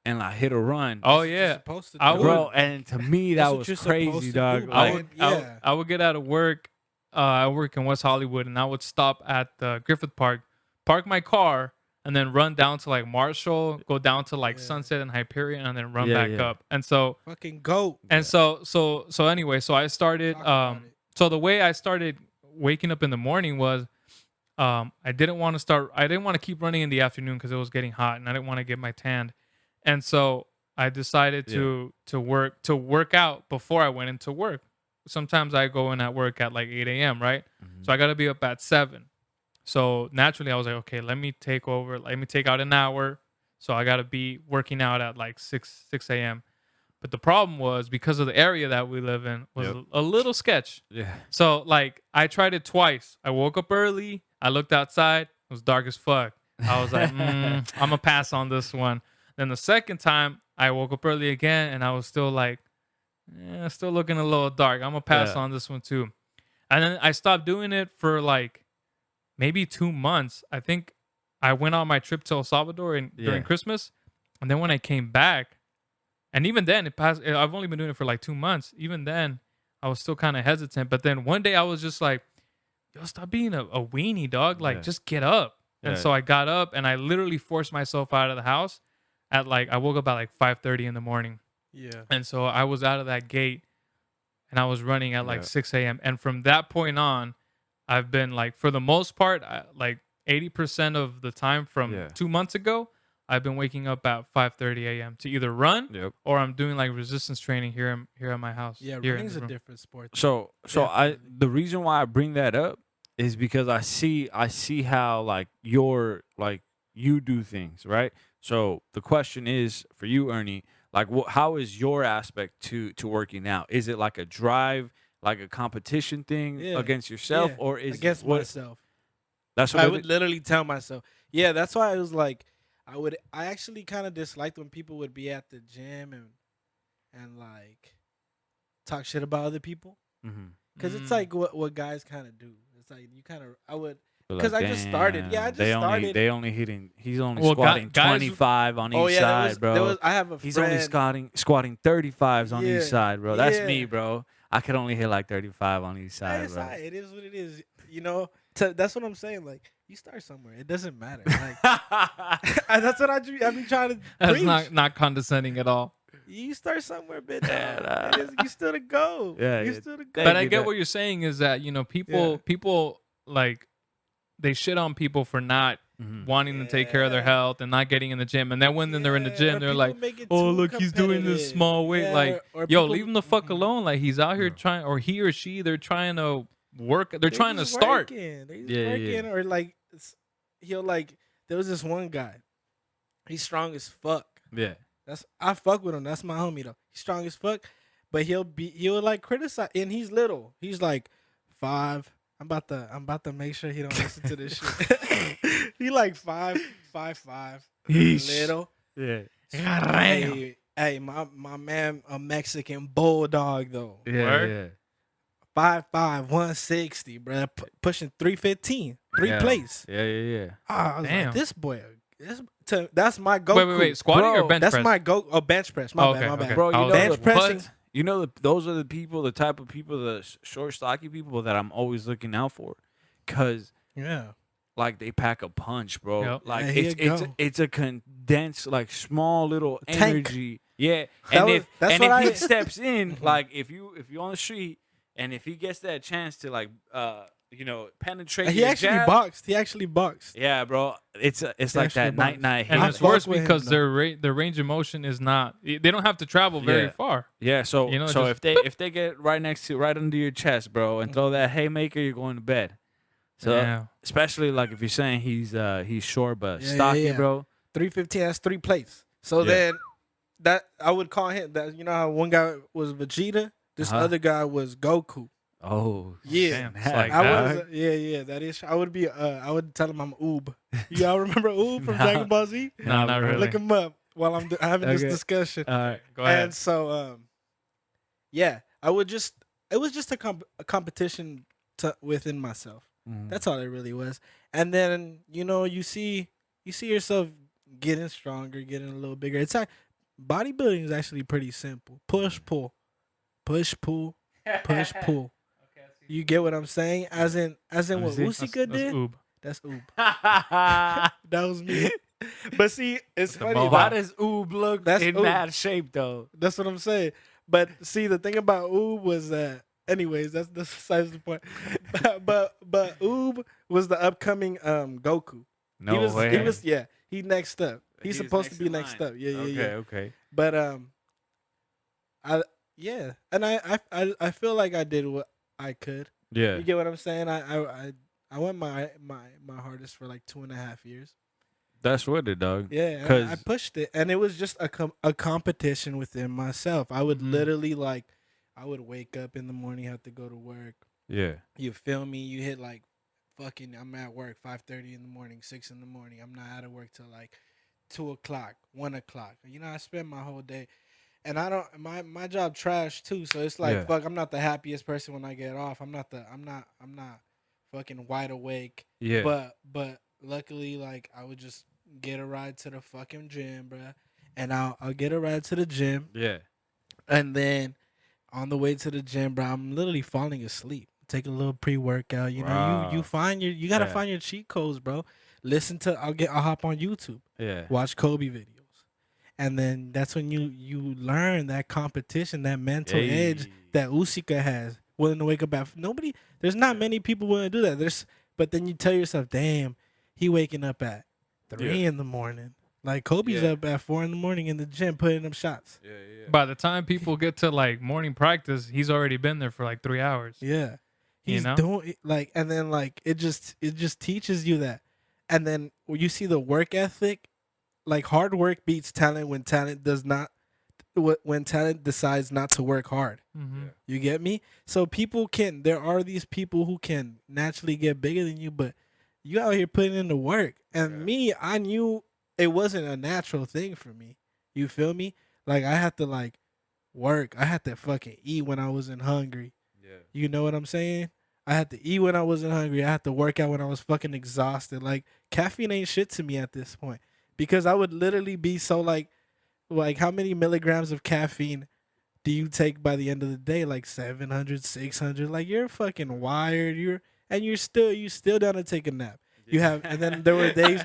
and like hit a run. Oh That's what you're yeah, supposed to I do. would- Bro, and to me That's that what was you're supposed crazy, to dog. do, Like, bro. Yeah. I would get out of work. I work in West Hollywood, and I would stop at the Griffith Park, park my car, and then run down to like Marshall, go down to like Yeah. Sunset and Hyperion, and then run Yeah, back yeah. up. And so Fucking goat. so anyway, so I started. Talk about it. So the way I started waking up in the morning was, I didn't want to keep running in the afternoon because it was getting hot, and I didn't want to get my tan. And so I decided to work out before I went into work. Sometimes I go in at work at like 8 a.m. right, so I got to be up at 7. So naturally, I was like, okay, let me take out an hour. So I got to be working out at like 6 a.m. But the problem was because of the area that we live in was Yep. a little sketch. yeah. So like I tried it twice. I woke up early. I looked outside. It was dark as fuck. I was like, I'm gonna pass on this one. Then the second time I woke up early again, and I was still like, still looking a little dark. I'm gonna pass Yeah. on this one too. And then I stopped doing it for like maybe 2 months. I think I went on my trip to El Salvador during Yeah. Christmas, and then when I came back, and even then it passed. I've only been doing it for like 2 months. Even then, I was still kind of hesitant. But then one day I was just like, "Yo, stop being a weenie, dog. Like, Yeah. just get up." And Yeah. so I got up and I literally forced myself out of the house at like I woke up at like 5:30 in the morning. Yeah. And so I was out of that gate and I was running at like Yeah. 6 a.m. And from that point on, I've been like, for the most part, like 80% of the time from Yeah. 2 months ago, I've been waking up at 5:30 a.m. to either run Yep. or I'm doing like resistance training here at my house. Yeah, here in running's the a room. different sport. So Definitely. the reason why I bring that up is because I see how like you do things, right? So the question is for you, Ernie, like how is your aspect to working out? Is it like a drive, like a competition thing Yeah, against yourself, yeah, or is against it what? myself. That's what I it would literally tell myself. Yeah, that's why I was like, I actually kind of disliked when people would be at the gym and like talk shit about other people, Mhm. because it's Mm. like what guys kind of do. It's like you kind of I would. But 'Cause I just started. Yeah, I just they started. They only hitting. He's only Well, squatting guys- 25 on each Oh yeah, side, bro. I have a He's friend. only squatting 35s on Yeah, each side, bro. That's me, yeah. bro. I could only hit like 35 on each Hey, side, it's bro. alright. It is what it is. You know, that's what I'm saying. Like, you start somewhere. It doesn't matter. Like, and that's what I've been trying to That's preach. not condescending at all. You start somewhere, bitch. Yeah, You still to go. Yeah, you yeah. still to go. Thank But I you, get that- what you're saying is that, people like they shit on people for not Mhm. wanting to take care of their Yeah. health and not getting in the gym. And then when they're in the Yeah, gym, or they're people like, make it "Oh, too look, he's doing this competitive." small weight." Yeah, Like, or yo, people- leave him the fuck alone. Like, he's out here Yeah. trying, or he or she, they're trying to work. They're They trying to just start. working. They just Yeah, yeah, working. yeah. Or like, he'll like. There was this one guy. He's strong as fuck. Yeah. I fuck with him. That's my homie though. He's strong as fuck, but he'll like criticize, and he's little. He's like 5. I'm about to make sure he don't listen to this shit. He like 5'5", little. Yeah. Hey, my man, a Mexican bulldog though. Yeah. Word? Yeah. 5'5", 160, bruh. Pushing 315, three Yeah. plates. Yeah. Yeah. Yeah. I was Damn. like, this boy, that's my go. Wait, squatting or Bro, bench That's press? my go. Oh, bench press. My Oh, bad. okay, My okay. bad. Bro, I you was know bench like, pressing. what? You know, those are the people, the type of people, the short, stocky people that I'm always looking out for. Because Yeah. like they pack a punch, bro. Yep. Like Yeah, here you go. it's a condensed, like small little Tank. energy. Yeah, That and was- if that's and what if I- he steps in, like if you on the street and if he gets that chance to like penetrate He your actually jab, boxed. He actually boxed. yeah, bro, it's like actually that boxed. night And I hit. it's fuck worse with him, because though. their range of motion is not. They don't have to travel very Yeah. far. Yeah, so You know, so just if they get right under your chest, bro, and throw that haymaker, you're going to bed. So Yeah. especially like if you're saying he's short but Yeah, stocky, yeah. bro. 315. That's 3 plates. So Yeah. then that I would call him that. You know how one guy was Vegeta, this Uh-huh. other guy was Goku. Oh, Yeah. Damn, it's snap, like I that. was yeah. That is. I would be. I would tell him I'm Oob. Y'all remember Oob from No. Dragon Ball Z? No, not really. Look him up while I'm having this Okay. discussion. All right. Go ahead. And so, yeah, I would just. It was just a competition within myself. Mhm. That's all it really was. And then you see yourself getting stronger, getting a little bigger. It's like bodybuilding is actually pretty simple. Push pull, push pull, push pull. You get what I'm saying? As in Let me what see. Usica did. Oob. That's Oob. That was me. But see, it's the funny. mohawk. Why That, does Oob look That's in Oob. bad shape though? that's what I'm saying. But see, the thing about Oob was that. Anyways, that's besides the point. But Oob was the upcoming Goku. No he was, way. He was he next up. He's He was supposed to next be in next line. up. Yeah. Okay. But I feel like I did what I could. Yeah. You get what I'm saying? I went my hardest for like 2.5 years. That's what it, dog. Yeah, I 'Cause- pushed it, and it was just a competition within myself. I would Mhm. literally I would wake up in the morning, have to go to work. Yeah. You feel me? You hit like fucking. I'm at work 5:30 in the morning, 6 in the morning. I'm not out of work till like 2 o'clock, 1 o'clock. I spend my whole day, and I don't. My job trash too. So it's like Yeah. fuck. I'm not the happiest person when I get off. I'm not fucking wide awake. Yeah. But luckily, like I would just get a ride to the fucking gym, bruh. And I'll get a ride to the gym, yeah. and then on the way to the gym, bro, I'm literally falling asleep. Take a little pre-workout. You know, Wow. you find you gotta Yeah. find your cheat codes, bro. Listen to I'll hop on YouTube, Yeah. watch Kobe videos, and then that's when you learn that competition, that mental edge Hey. that Usica has. Willing to wake up at nobody. There's not many people willing to do that. But then you tell yourself, damn, he waking up at 3 in the morning. Like Kobe's Yeah. up at 4 in the morning in the gym putting them shots. Yeah. By the time people get to like morning practice, he's already been there for like 3 hours. Yeah. You He's know? doing like, and then like it just teaches you that. And then when you see the work ethic, like hard work beats talent when talent does not, when talent decides not to work hard. Mm-hmm. You get me? So there are these people who can naturally get bigger than you, but you out here putting in the work. And me, I knew it wasn't a natural thing for me. You feel me? Like I had to like work. I had to fucking eat when I wasn't hungry. Yeah. You know what I'm saying? I had to eat when I wasn't hungry. I had to work out when I was fucking exhausted. Like caffeine ain't shit to me at this point. Because I would literally be so like how many milligrams of caffeine do you take by the end of the day? Like 700, 600. Like you're fucking wired. You still down to take a nap. You have, and then there were days,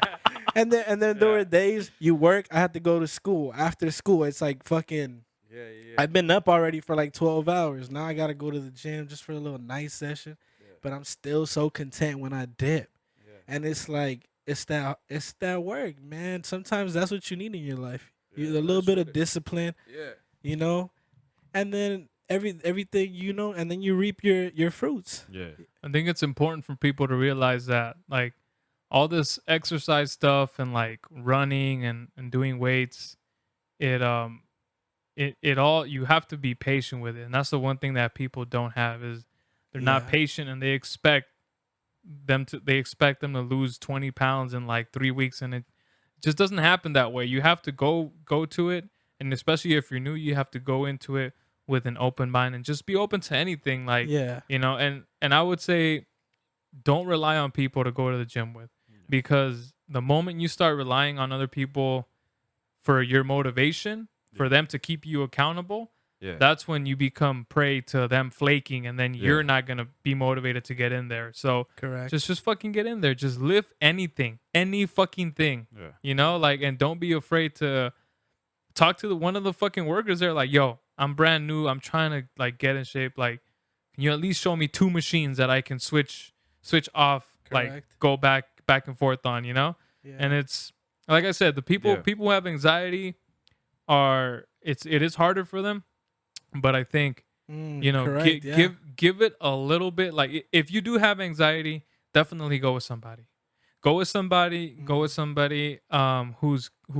and then there were days you work. I had to go to school. After school, it's like fucking. Yeah. I've been up already for like 12 hours. Now I gotta go to the gym just for a little night session. But I'm still so content when I dip. Yeah. And it's like it's that work, man. Sometimes that's what you need in your life. A little bit of discipline, Yeah. you know, and then everything, you know, and then you reap your fruits. Yeah. I think it's important for people to realize that like all this exercise stuff and like running and doing weights, it all, you have to be patient with it. And that's the one thing that people don't have is they're not Yeah. patient, and they expect them to lose 20 pounds in like 3 weeks, and it just doesn't happen that way. You have to go to it, and especially if you're new, you have to go into it with an open mind and just be open to anything. Like, Yeah. you know, and I would say don't rely on people to go to the gym with, because the moment you start relying on other people for your motivation, for them to keep you accountable, Yeah. that's when you become prey to them flaking, and then you're not gonna be motivated to get in there. So Correct. just fucking get in there. Just lift anything, any fucking thing. Yeah. You know, like, and don't be afraid to talk to one of the fucking workers there. Like, yo, I'm brand new. I'm trying to like get in shape. Like, can you at least show me 2 machines that I can switch off, like Correct. go back and forth on, you know? Yeah. And it's like I said, the people who have anxiety it is harder for them, but I think correct, give it a little bit. Like, if you do have anxiety, definitely go with somebody. Go with somebody who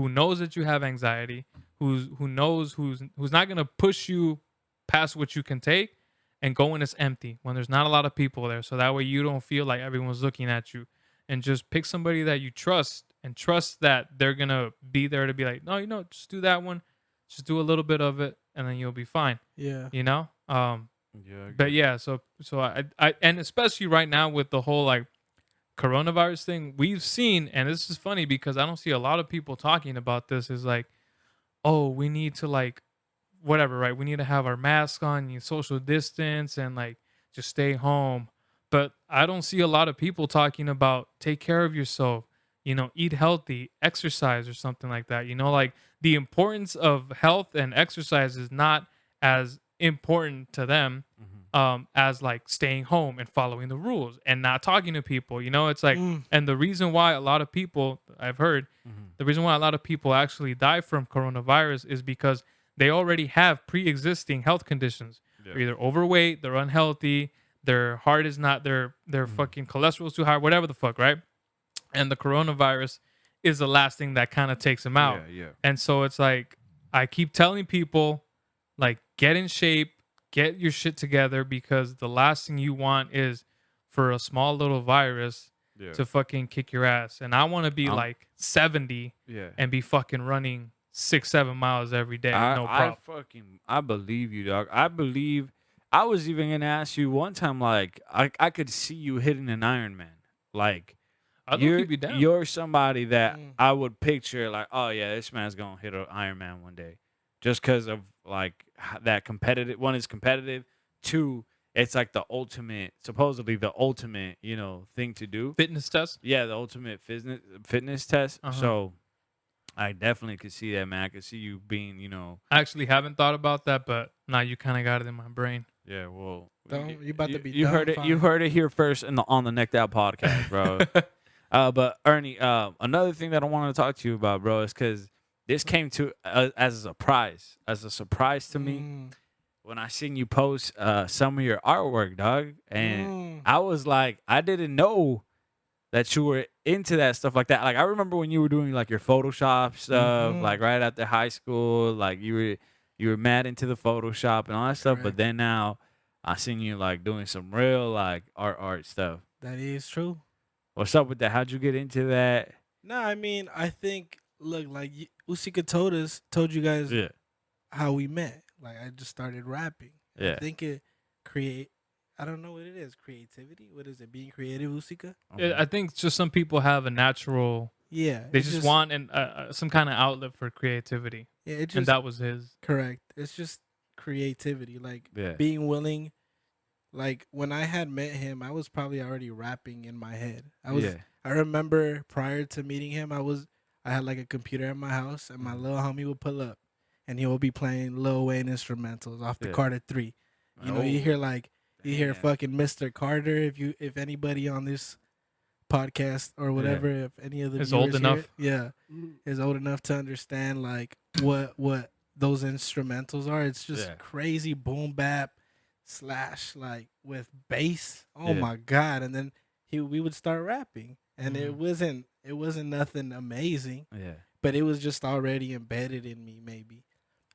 knows that you have anxiety, who's not gonna push you past what you can take, and go when it's empty, when there's not a lot of people there, so that way you don't feel like everyone's looking at you. And just pick somebody that you trust, and trust that they're gonna be there to be like, no, just do that one, just do a little bit of it, and then you'll be fine. Yeah. You know. Yeah. But yeah, so I and especially right now with the whole like coronavirus thing, we've seen, and this is funny because I don't see a lot of people talking about this, is like, oh, we need to like whatever, right? We need to have our mask on, you social distance, and like just stay home. But I don't see a lot of people talking about take care of yourself, eat healthy, exercise, or something like that. Like the importance of health and exercise is not as important to them as like staying home and following the rules and not talking to people. It's like, and the reason why a lot of people, I've heard, the reason why a lot of people actually die from coronavirus is because they already have pre-existing health conditions. They're either overweight, they're unhealthy, their heart is not, their fucking cholesterol's too high, whatever the fuck, right? And the coronavirus is the last thing that kind of takes them out. Yeah. And so it's like, I keep telling people, like, get in shape, get your shit together, because the last thing you want is for a small little virus to fucking kick your ass. And I want to be like 70 and be fucking running 6-7 miles every day. No problem. I believe you, dog. I was even gonna ask you one time, like, I could see you hitting an Ironman. Like, you're somebody that I would picture like, oh yeah, this man's gonna hit an Ironman one day, just because of like that competitive. One is competitive. Two, it's like supposedly the ultimate, thing to do. Fitness test. Yeah, the ultimate fitness test. So I definitely could see that, man. I could see you being, I actually haven't thought about that, but now you kind of got it in my brain. Yeah, well, you about to be. You heard it. You heard it here first on the Necked Out podcast, bro. But Ernie, another thing that I want to talk to you about, bro, is because this came to as a surprise to me when I seen you post some of your artwork, dog, and I was like, I didn't know that you were into that stuff like that. Like, I remember when you were doing like your Photoshop stuff, like right after high school, like you were mad into the Photoshop and all that stuff. But then now I seen you like doing some real like art stuff. That is true. What's up with that? How'd you get into that? No, I mean, I think, look, like Usica told you guys how we met. Like, I just started rapping. Yeah. I think I don't know what it is. Creativity? What is it? Being creative, Usica? I think just some people have a natural. Yeah. They just want some kind of outlet for creativity. Yeah, and that was his. Correct. It's just creativity. Like, being willing. Like, when I had met him, I was probably already rapping in my head. I remember prior to meeting him, I had like a computer at my house, and my little homie would pull up, and he would be playing Lil Wayne instrumentals off the Carter 3. You hear fucking Mr. Carter. If anybody on this podcast or whatever, if any of the is viewers old enough, is old enough to understand like what those instrumentals are. It's just crazy boom bap / like with bass. Oh my god! And then we would start rapping, and it wasn't nothing amazing. Yeah. But it was just already embedded in me, maybe.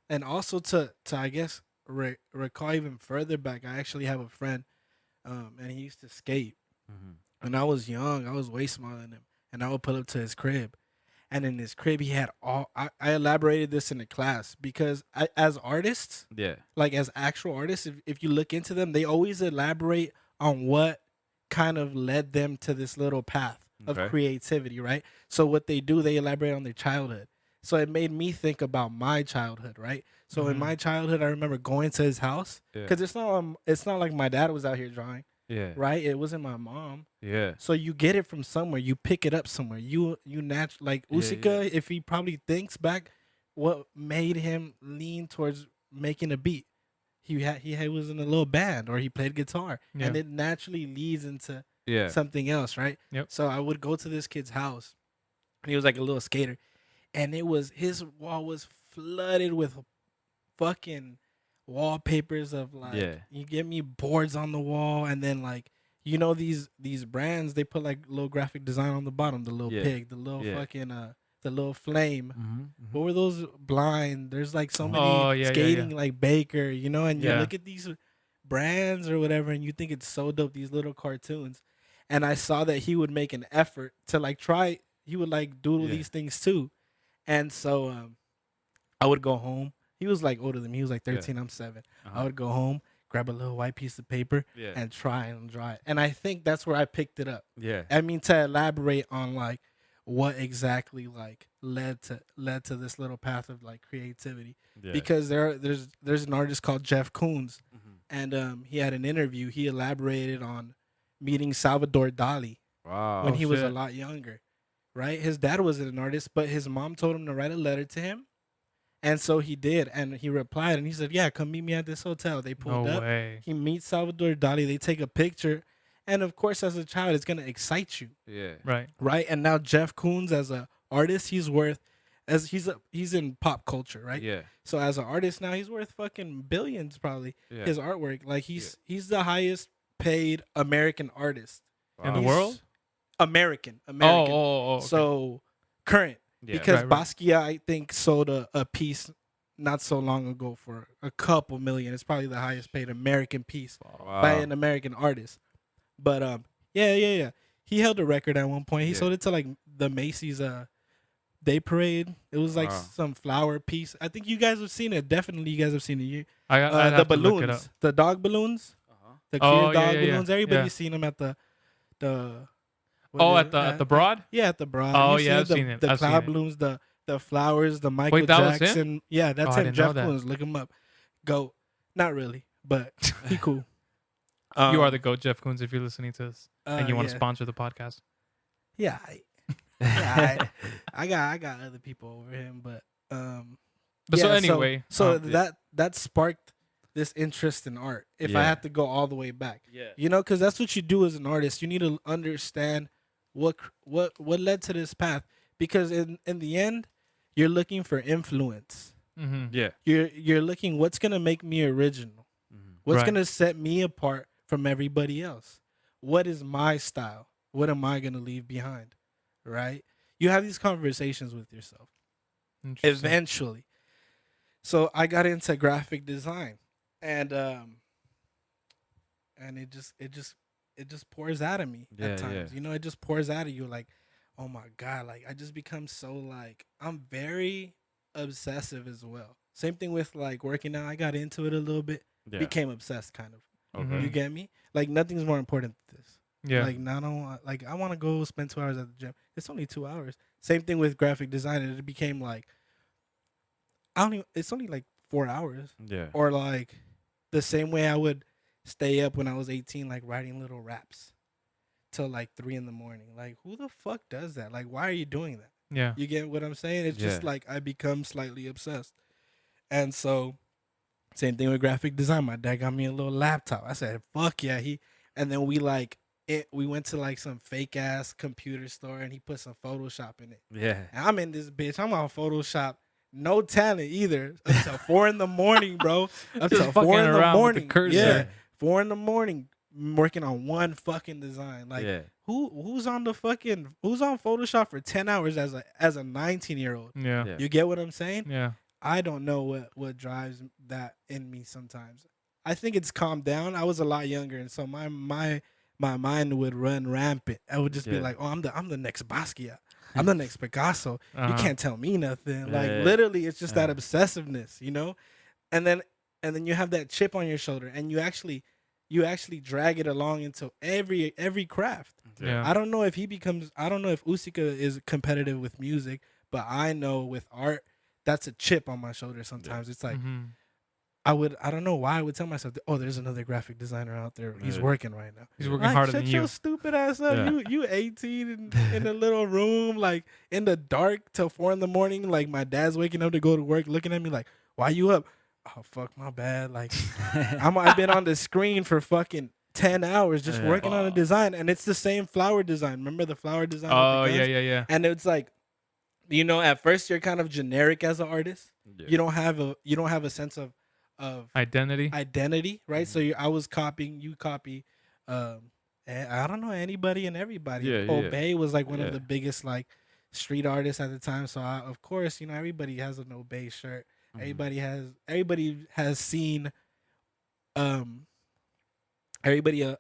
And also to I guess recall even further back, I actually have a friend, and he used to skate. When I was young, I was way smaller than him, and I would pull up to his crib, and in his crib he had I elaborated this in the class because as artists, like as actual artists, if you look into them, they always elaborate on what kind of led them to this little path of creativity, right? So what they do, they elaborate on their childhood. So it made me think about my childhood, right? So in my childhood, I remember going to his house because it's not like my dad was out here drawing, Yeah. right? It wasn't my mom. Yeah. So you get it from somewhere. You pick it up somewhere. You like Usica. If he probably thinks back, what made him lean towards making a beat? He was in a little band or he played guitar, and it naturally leads into something else, right? Yep. So I would go to this kid's house, and he was like a little skater, and his wall was flooded with fucking wallpapers of like you get me boards on the wall, and then like these brands, they put like little graphic design on the bottom, the little pig, the little fucking the little flame. What were those blind? There's like so many skating like Baker, and you look at these brands or whatever, and you think it's so dope, these little cartoons. And I saw that he would make an effort to like try. He would like doodle these things too, and so I would go home. He was like older than me. He was like 13. I'm 7. I would go home, grab a little white piece of paper, and try and draw it. And I think that's where I picked it up. Yeah. I mean, to elaborate on like what exactly like led to this little path of like creativity. Yeah. Because there's an artist called Jeff Koons, and he had an interview. He elaborated on meeting Salvador Dali when he was a lot younger. Right? His dad wasn't an artist, but his mom told him to write a letter to him. And so he did, and he replied, and he said, "Yeah, come meet me at this hotel." They pulled up. Way. He meets Salvador Dali. They take a picture, and of course, as a child, it's gonna excite you. Yeah. Right. And now Jeff Koons, as an artist, he's in pop culture, right? Yeah. So as an artist now, he's worth fucking billions, probably. Yeah. His artwork, like he's the highest paid American artist in the world. American. Okay. So current. Yeah, because Basquiat, I think, sold a piece not so long ago for a couple million. It's probably the highest paid American piece by an American artist. But yeah. He held a record at one point. He sold it to like the Macy's Day Parade. It was like some flower piece. I think you guys have seen it. Definitely, you guys have seen it. The balloons, the dog balloons, the clear dog balloons. Everybody's seen them at the. At the Broad? Yeah, at the Broad. Oh, yeah, I've seen it. The cloud balloons, the flowers, the Michael Jackson. Was him? Yeah, that's him. Jeff Koons. Look him up. Go. Not really, but he cool. You are the GOAT, Jeff Koons, if you're listening to this and you want to sponsor the podcast. Yeah. I got other people over him, but so anyway. That sparked this interest in art. If I have to go all the way back. Yeah. Because that's what you do as an artist. You need to understand what led to this path, because in the end, you're looking for influence. Mm-hmm. Yeah. You're looking what's gonna make me original. Mm-hmm. What's gonna set me apart from everybody else? What is my style? What am I gonna leave behind? Right? You have these conversations with yourself. Eventually. So I got into graphic design, and it just pours out of me at times. Yeah. It just pours out of you like, oh my God, like I just become so like, I'm very obsessive as well. Same thing with like working out. I got into it a little bit, became obsessed kind of. Okay. You get me? Like nothing's more important than this. Yeah. Like I want to go spend 2 hours at the gym. It's only 2 hours. Same thing with graphic design. And it became like, it's only like 4 hours. Yeah. Or like the same way I would stay up when I was 18, like writing little raps till like 3 a.m. Like, who the fuck does that? Like, why are you doing that? Yeah. You get what I'm saying? It's just like I become slightly obsessed. And so, same thing with graphic design. My dad got me a little laptop. I said, fuck yeah. And then we went to like some fake ass computer store, and he put some Photoshop in it. Yeah. And I'm in this bitch. I'm on Photoshop. No talent either. Until 4 a.m, bro. Until 4 a.m. Yeah. 4 a.m, working on one fucking design. Like who's on Photoshop for 10 hours as a 19-year-old? Yeah. You get what I'm saying? Yeah. I don't know what drives that in me sometimes. I think it's calmed down. I was a lot younger, and so my mind would run rampant. I would just be like, "Oh, I'm the next Basquiat. I'm the next Picasso. You can't tell me nothing." Like literally, it's just that obsessiveness, And then you have that chip on your shoulder, and you actually drag it along into every craft. Yeah. I don't know if Usica is competitive with music, But I know with art, that's a chip on my shoulder. Sometimes it's like Mm-hmm. I don't know why I would tell myself, oh, there's another graphic designer out there. He's Yeah. working right now. He's working Like, harder shut than your you. stupid ass up. Yeah. You 18 in a little room, like in the dark till 4 a.m. Like my dad's waking up to go to work, looking at me like, why you up? Oh fuck, my bad. Like I've been on the screen for fucking 10 hours just Yeah. working on a design, and it's the same flower design. Remember the flower design? Oh with the yeah, guns? yeah. And it's like, at first you're kind of generic as an artist. Yeah. You don't have a sense of Identity. identity, right? So I was copying, you copy, I don't know, anybody and everybody. Yeah, yeah. Obey was like one Yeah. of the biggest like street artists at the time. So of course, everybody has an Obey shirt. Mhm. Everybody has seen, um,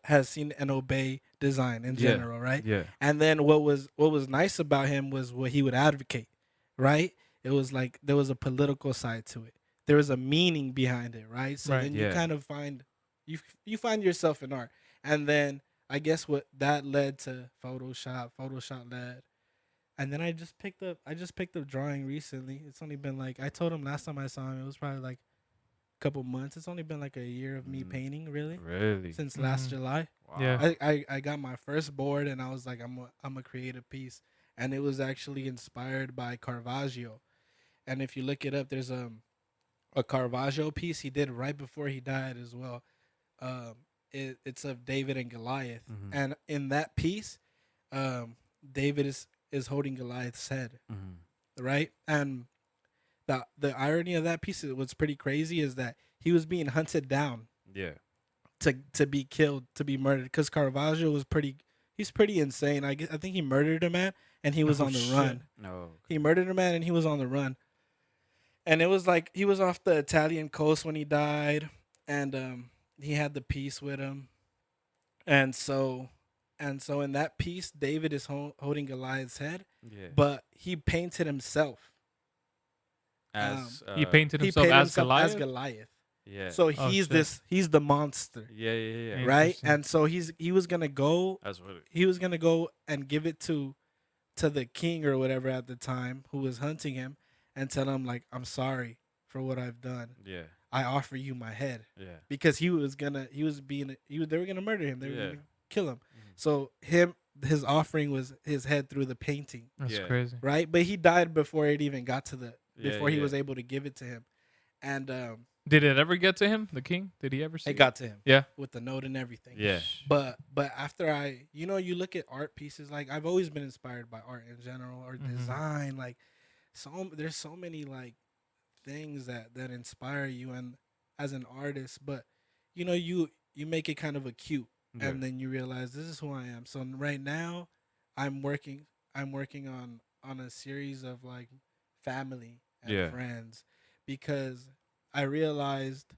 has seen an Obey design in Yeah. general, right? Yeah. And then what was nice about him was what he would advocate, right? It was like there was a political side to it. There was a meaning behind it, right? So Right. then Yeah. you kind of find you find yourself in art. And then I guess what that led to Photoshop led. And then I just picked up drawing recently. It's only been like, I told him last time I saw him, it was probably like a couple months. It's only been like a year of me painting, really, Really? since last Mhm. July. Wow. Yeah. I got my first board, and I was like, I'm a create a piece, and it was actually inspired by Caravaggio. And if you look it up, there's a Caravaggio piece he did right before he died as well. It's of David and Goliath, Mhm. and in that piece, David is holding Goliath's head, Mhm. right? And the irony of that piece, what's pretty crazy, is that he was being hunted down Yeah. to be killed, to be murdered, because Caravaggio was he's pretty insane. I think he murdered a man and he was Oh, on the shit. run. No. He murdered a man and he was on the run. And it was like he was off the Italian coast when he died, and he had the piece with him. And so in that piece, David is holding Goliath's head, Yeah. but he painted himself. As He painted He himself painted as himself Goliath. as Goliath. Yeah. So Oh, he's shit. he's the monster, Yeah. Yeah. Yeah. Yeah. right? Interesting. And so he was gonna go That's what. he was gonna go and give it to the king or whatever at the time who was hunting him, and tell him like, I'm sorry for what I've done. Yeah. I offer you my head, Yeah. because they were gonna murder him. They were Yeah. gonna kill him. Mhm. So his offering was his head through the painting, That's Yeah. crazy. right? But he died before it even got to Yeah, before he yeah. was able to give it to him, and Did it ever get to him, the king? Did he ever see it got to him. Yeah. With the note and everything. Yeah. But after you look at art pieces, like I've always been inspired by art in general, or Mhm. design. Like there's so many like things that inspire you and as an artist, but you make it kind of acute, Yeah. and then you realize this is who I am. So right now, I'm working on a series of like family and Yeah. friends, because I realized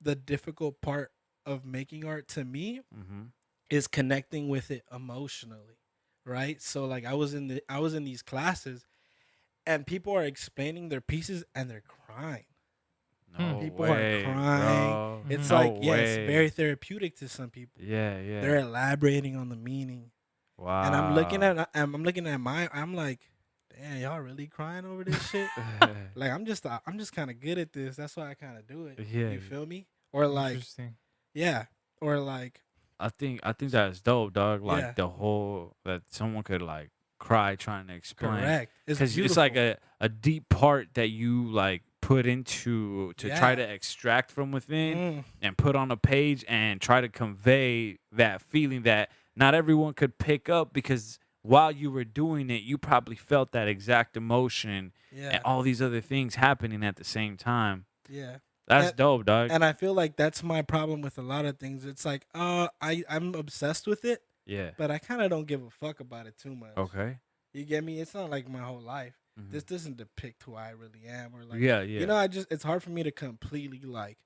the difficult part of making art to me Mm-hmm. is connecting with it emotionally, right? So like I was in these classes, and people are explaining their pieces and they're crying. No People are way, crying. bro. It's No like, it's way. very therapeutic to some people. Yeah. Yeah. They're elaborating on the meaning, Wow. and I'm looking at I'm like, damn, y'all really crying over this shit? Like I'm just kind of good at this. That's why I kind of do it. Yeah. You feel me? Or like, Interesting. yeah, or like, I think that's dope, dog. Like Yeah. the whole that someone could like cry trying to explain. correct. Because it's like a deep part that you like put into to try Yeah. to extract from within Mm, and put on a page and try to convey that feeling that not everyone could pick up, because while you were doing it, you probably felt that exact emotion yeah, and all these other things happening at the same time. yeah. That's And- dope, dog. And I feel like that's my problem with a lot of things. It's like, I'm obsessed with it, Yeah. but I kind of don't give a fuck about it too much. Okay. You get me? It's not like my whole life. Mhm. This doesn't depict who I really am, or like, Yeah. Yeah. it's hard for me to completely like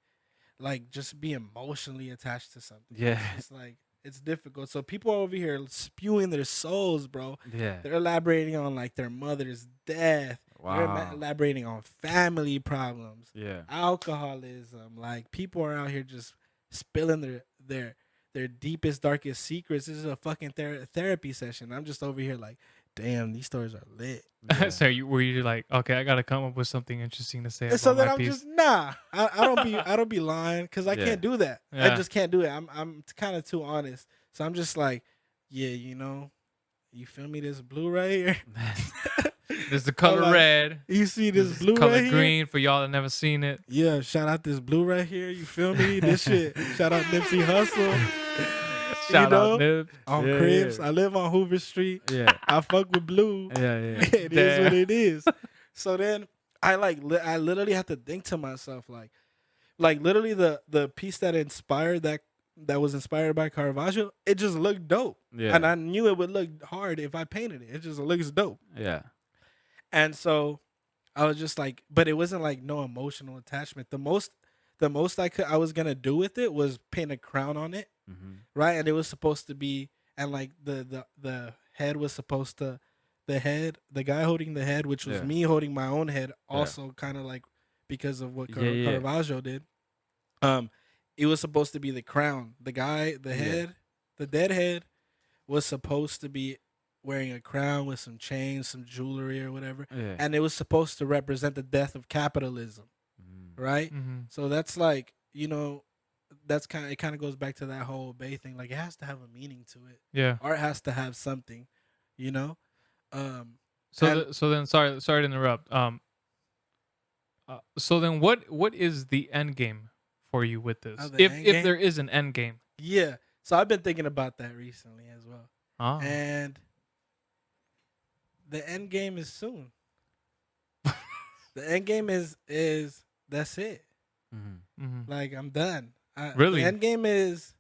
just be emotionally attached to something. Yeah. It's like, it's difficult. So people are over here spewing their souls, bro. Yeah. They're elaborating on like their mother's death. They're Wow. elaborating on family problems, Yeah. alcoholism. Like people are out here just spilling their deepest, darkest secrets. This is a fucking therapy session. I'm just over here like, damn, these stories are lit. Yeah. So were you like, okay, I gotta come up with something interesting to say And so about then my I'm piece? just I don't be lying because I Yeah. can't do that. I Yeah. just can't do it. I'm kind of too honest. So I'm just like, yeah, you feel me? This blue right here. There's the color like, red. You see There's this blue color right here? green for y'all that never seen it. Yeah, shout out this blue right here. You feel me? This shit. Shout out Nipsey Hussle. Shout out know? Nib. On Yeah, Cribs. yeah. I live on Hoover Street. Yeah. I fuck with blue. Yeah. Yeah. It is what Damn. it is. So then I I literally have to think to myself like literally the piece that inspired that was inspired by Caravaggio, it just looked dope. Yeah. And I knew it would look hard if I painted it. It just looks dope. Yeah. And so I was just like, but it wasn't like no emotional attachment. The most I was gonna do with it was paint a crown on it, Mm-hmm. right? And it was supposed to be, and like the head was supposed to, the guy holding the head, which was Yeah. me holding my own head, also kind of like because of what Yeah. Caravaggio did. It was supposed to be the crown. The guy, the head, the dead head, was supposed to be wearing a crown with some chains, some jewelry or whatever, Yeah. and it was supposed to represent the death of capitalism, right? Mm-hmm. So that's like, that's it kind of goes back to that whole Bay thing. Like it has to have a meaning to it. Yeah. Art has to have something, you know. So And- so then sorry to interrupt. So then what is the end game for you with this? Oh, the end If game? there is an end game. Yeah. So I've been thinking about that recently as well, Oh. and the end game is soon. The end game is that's it. Mm-hmm. Mm-hmm. Like I'm done. Really? The end game is,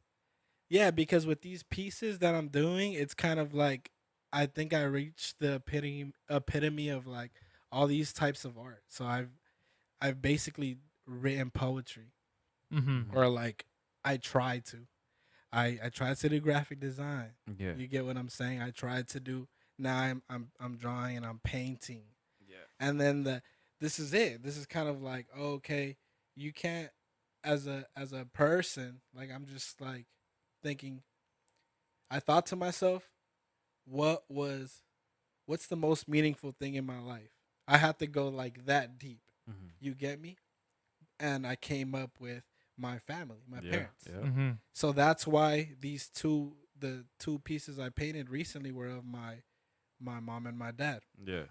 yeah, because with these pieces that I'm doing, it's kind of like I think I reached the epitome of like all these types of art. So I've basically written poetry, Mm-hmm. or like I tried to. I tried to do graphic design. Yeah. You get what I'm saying? I tried to do. Now I'm drawing and I'm painting. Yeah. And then this is it. This is kind of like, okay, you can't, as a person, like I'm just like thinking. I thought to myself, what's the most meaningful thing in my life? I had to go like that deep. Mm-hmm. You get me? And I came up with my family, my parents. Yeah. Mm-hmm. So that's why the two pieces I painted recently were of my mom and my dad. Yeah.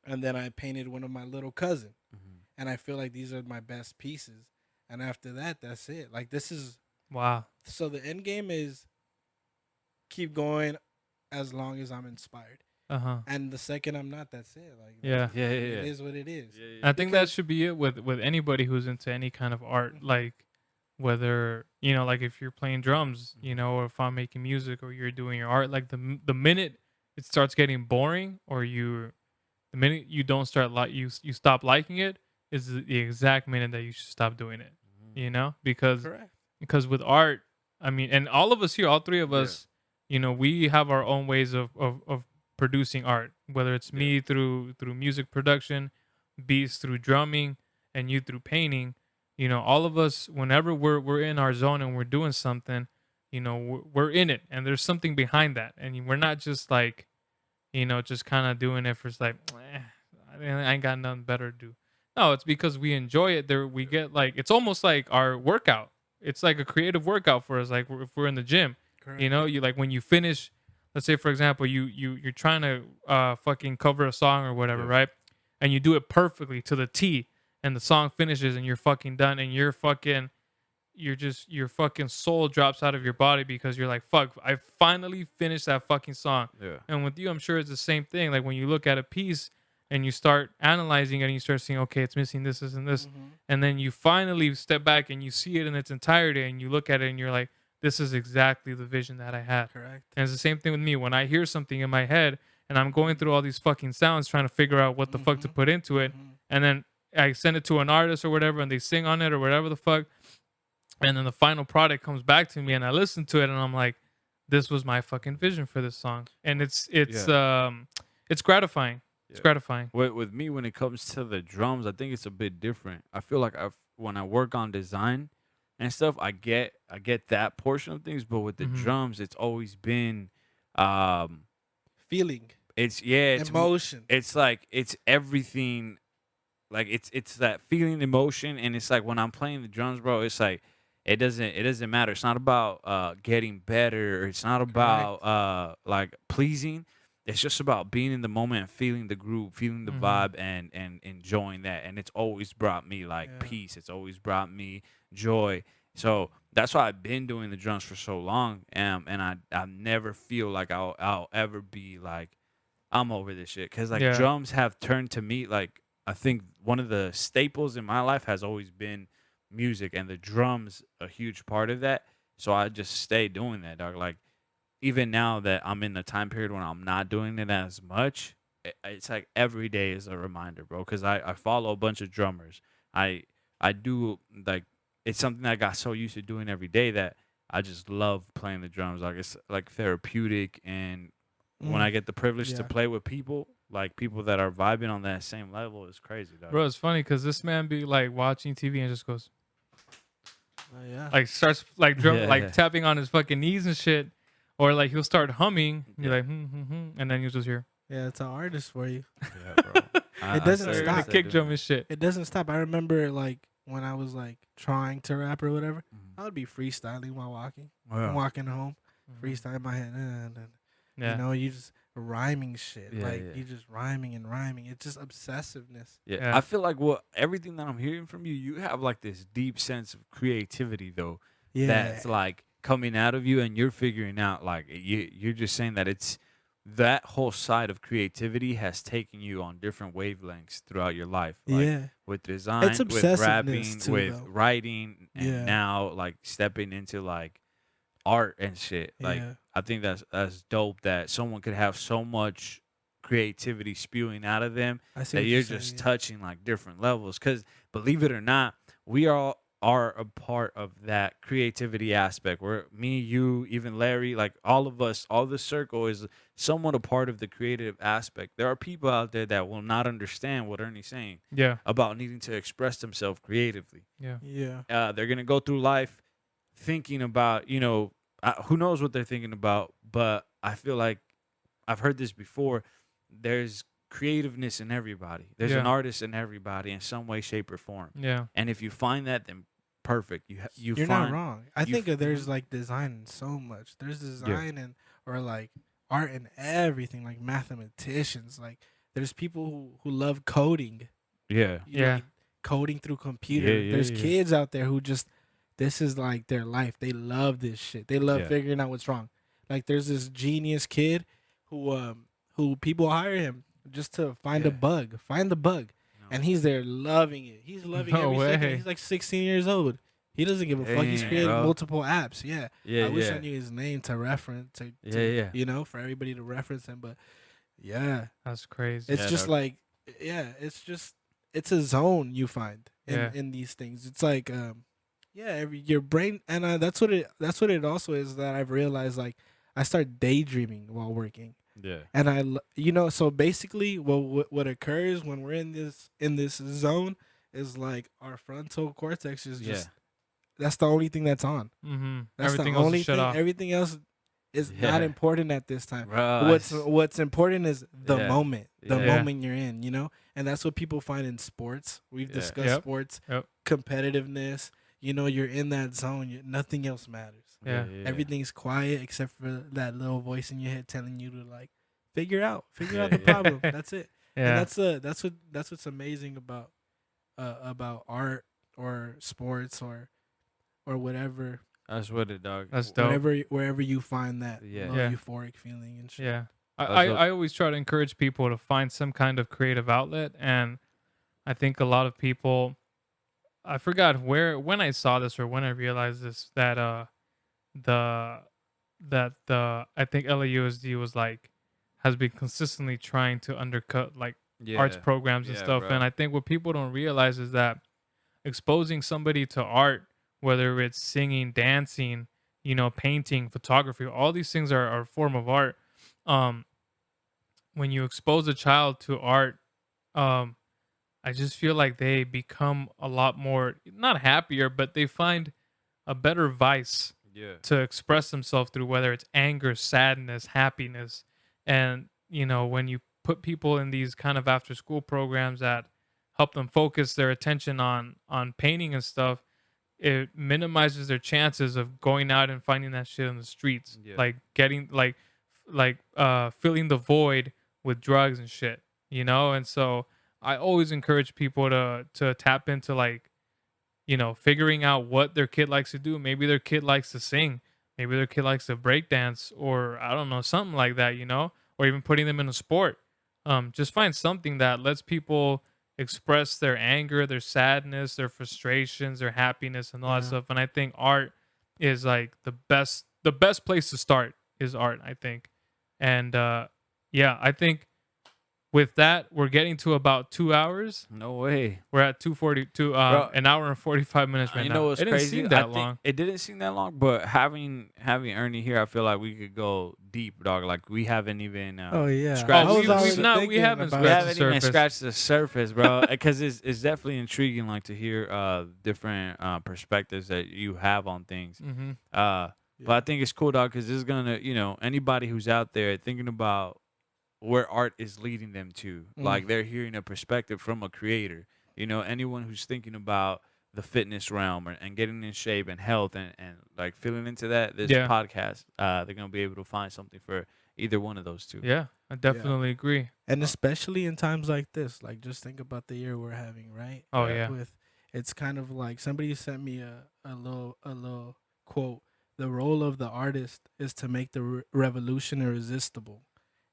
And then I painted one of my little cousin. Mm-hmm. And I feel like these are my best pieces. And after that, that's it. Like this is, Wow. so the end game is keep going as long as I'm inspired. Uh-huh. And the second I'm not, that's it. Like Yeah. Yeah. it is what it is. I think that Because- should be it with anybody who's into any kind of art, like whether like if you're playing drums, or if I'm making music or you're doing your art, like the minute it starts getting boring, or the minute you don't start you stop liking it, is the exact minute that you should stop doing it. Correct. Because with art, I mean, and all of us here, all three of us, we have our own ways of producing art, whether it's me through music production, Beats through drumming, and you through painting. All of us, whenever we're in our zone and we're doing something, we're in it, and there's something behind that, and we're not just like, just kind of doing it for like, I ain't got nothing better to do. No, it's because we enjoy it. There, we get like, it's almost like our workout. It's like a creative workout for us. Like if we're in the gym, Correct. you like when you finish, let's say for example, you're trying to fucking cover a song or whatever, Yeah. right? And you do it perfectly to the T, and the song finishes, and you're fucking done, and your fucking soul drops out of your body because you're like, fuck, I finally finished that fucking song. Yeah. And with you, I'm sure it's the same thing. Like when you look at a piece and you start analyzing it and you start seeing, okay, it's missing this, and this, Mhm. and then you finally step back and you see it in its entirety and you look at it and you're like, this is exactly the vision that I had. Correct. And it's the same thing with me. When I hear something in my head and I'm going through all these fucking sounds trying to figure out what the fuck to Mhm. put into it, Mhm. and then I send it to an artist or whatever and they sing on it or whatever the fuck, and then the final product comes back to me and I listen to it and I'm like, this was my fucking vision for this song. And it's gratifying. It's Yeah. gratifying. With me, when it comes to the drums, I think it's a bit different. I feel like when I work on design and stuff, I get that portion of things. But with the Mhm. drums, it's always been Feeling. It's it's emotion. It's like it's everything. Like it's that feeling, emotion, and it's like when I'm playing the drums, bro. It's like it doesn't matter. It's not about getting better. It's not about like pleasing. It's just about being in the moment and feeling the groove, feeling the vibe, and enjoying that. And it's always brought me like peace. It's always brought me joy. So that's why I've been doing the drums for so long. And I never feel like I'll ever be like I'm over this shit, because like Yeah. drums have turned to me like I think one of the staples in my life has always been music, and the drums a huge part of that. So I just stay doing that, dog. Like even now that I'm in the time period when I'm not doing it as much, it's like every day is a reminder, bro. Because I follow a bunch of drummers. I do like it's something that I got so used to doing every day that I just love playing the drums. Like it's like therapeutic, and when I get the privilege to play with people, like people that are vibing on that same level, it's crazy, dog. Bro, it's funny because this man be like watching TV and just goes, Yeah. like starts like Yeah. like tapping on his fucking knees and shit, or like he'll start humming. You're like, and then you just hear, Yeah, it's an artist for you. Yeah, bro. It doesn't started stop. the kick drum and shit. It doesn't stop. I remember like when I was like trying to rap or whatever, Mhm. I would be freestyling while walking. Yeah. I'm walking home, freestyle in my head, and Yeah. you know, you just rhyming shit. Yeah, like yeah. you just rhyming and rhyming. It's just obsessiveness. Yeah. Yeah. I feel like everything that I'm hearing from you, you have like this deep sense of creativity though. Yeah. That's like coming out of you, and you're figuring out like you're just saying that it's that whole side of creativity has taken you on different wavelengths throughout your life. Like yeah. with design, with obsessiveness rapping, too, with though. writing, and Yeah. now like stepping into like art and shit. Like Yeah. I think that's dope that someone could have so much creativity spewing out of them I see that what you're saying, just yeah. touching like different levels. Because believe it or not, we all are a part of that creativity aspect. Where me, you, even Larry, like all of us, all the circle is somewhat a part of the creative aspect. There are people out there that will not understand what Ernie's saying Yeah. about needing to express themselves creatively. Yeah. Yeah. They're gonna go through life thinking about, who knows what they're thinking about. But I feel like I've heard this before. There's creativeness in everybody. There's an Yeah. artist in everybody in some way, shape, or form. Yeah. And if you find that, then perfect. You're find, not wrong. I you think f- there's like design in so much. There's design and or like art and everything. Like mathematicians. Like there's people who love coding. Yeah. Yeah. Like, coding through computer. Yeah, yeah, There's yeah. kids out there who just this is like their life. They love this shit. They love Yeah. figuring out what's wrong. Like there's this genius kid who people hire him just to find a Yeah. bug. Find the bug. No. And he's there loving it. He's loving No every second. way. He's like 16 years old. He doesn't give a fuck. He's Dang, created bro. multiple apps. Yeah. Yeah, I wish yeah. I knew his name to reference to Yeah. you know, for everybody to reference him. But yeah. That's crazy. It's Yeah, just dog. like it's a zone you find Yeah. in these things. It's like your brain and that's what it also is that I've realized. Like I start daydreaming while working. Yeah. And so basically what occurs when we're in this zone is like our frontal cortex is just that's the only thing that's on. Mm-hmm. That's Everything the else only is shut thing. off. Everything else is Yeah. not important at this time. Bro, What's important is the Yeah. moment, the Yeah. moment you're in, and that's what people find in sports. We've Yeah. discussed Yep. sports, Yep. competitiveness. You're in that zone. Nothing else matters. Yeah. Everything's quiet except for that little voice in your head telling you to like figure out the Yeah. problem. That's it. Yeah. And that's what's amazing about art or sports or whatever. That's what it, dog. That's dope. Wherever you find that Yeah. little Yeah. euphoric feeling and shit. Yeah. That's I what- I always try to encourage people to find some kind of creative outlet. And I think a lot of people, I forgot when I saw this or when I realized this, that I think LAUSD was like, has been consistently trying to undercut like arts programs and Yeah, stuff. bro. And I think what people don't realize is that exposing somebody to art, whether it's singing, dancing, painting, photography, all these things are a form of art. When you expose a child to art, I just feel like they become a lot more, not happier, but they find a better vice Yeah. to express themselves through, whether it's anger, sadness, happiness. And when you put people in these kind of after school programs that help them focus their attention on painting and stuff, it minimizes their chances of going out and finding that shit in the streets, Yeah. like getting filling the void with drugs and shit, and so I always encourage people to tap into, like, figuring out what their kid likes to do. Maybe their kid likes to sing, maybe their kid likes to break dance, or I don't know, something like that, or even putting them in a sport. Just find something that lets people express their anger, their sadness, their frustrations, their happiness, and all that Yeah. stuff. And I think art is like the best place to start is art, I think. And yeah, I think with that we're getting to about 2 hours. No way. We're at 2:42, Bro, an hour and 45 minutes right You now. know what's It didn't crazy? seem I that think long. it didn't seem that long, but having Ernie here, I feel like we could go deep, dog. Like we haven't even Oh yeah. scratched Oh, the we surface. haven't about We scratched haven't the even surface. scratched the surface, bro. Because it's definitely intriguing, like to hear different perspectives that you have on things. Mm-hmm. But I think it's cool, dog, because this is gonna, anybody who's out there thinking about where art is leading them to, like they're hearing a perspective from a creator. Anyone who's thinking about the fitness realm and getting in shape and health and like feeling into that, this Yeah. podcast, they're gonna be able to find something for either one of those two. Yeah, I definitely agree. And especially in times like this, like just think about the year we're having, right? Oh, yeah. It's kind of like somebody sent me a little quote. The role of the artist is to make the revolution irresistible,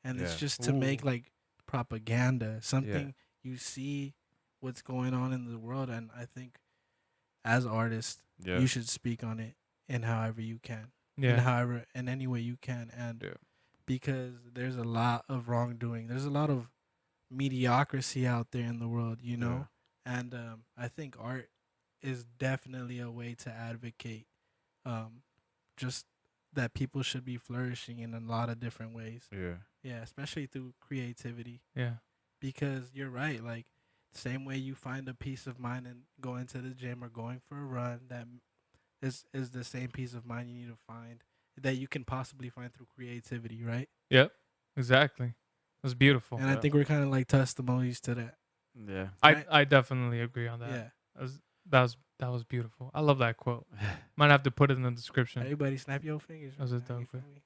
and it's Yeah. just to make like propaganda, something you see what's going on in the world, and I think as artists Yeah. you should speak on it in however you can, Yeah. in any way you can, and Yeah. because there's a lot of wrongdoing. There's a lot of mediocrity out there in the world, and I think art is definitely a way to advocate just that people should be flourishing in a lot of different ways. Yeah, especially through creativity, Yeah. because you're right. Like, same way you find a peace of mind in going to the gym or going for a run, that is the same peace of mind you need to find, that you can possibly find through creativity, right? Yep. Exactly. That's beautiful. And I think we're kind of like testimonies to that. Yeah. I definitely agree on that. Yeah. That was beautiful. I love that quote. Might have to put it in the description. Everybody snap your fingers. That was a right now, you dope feel quote. me?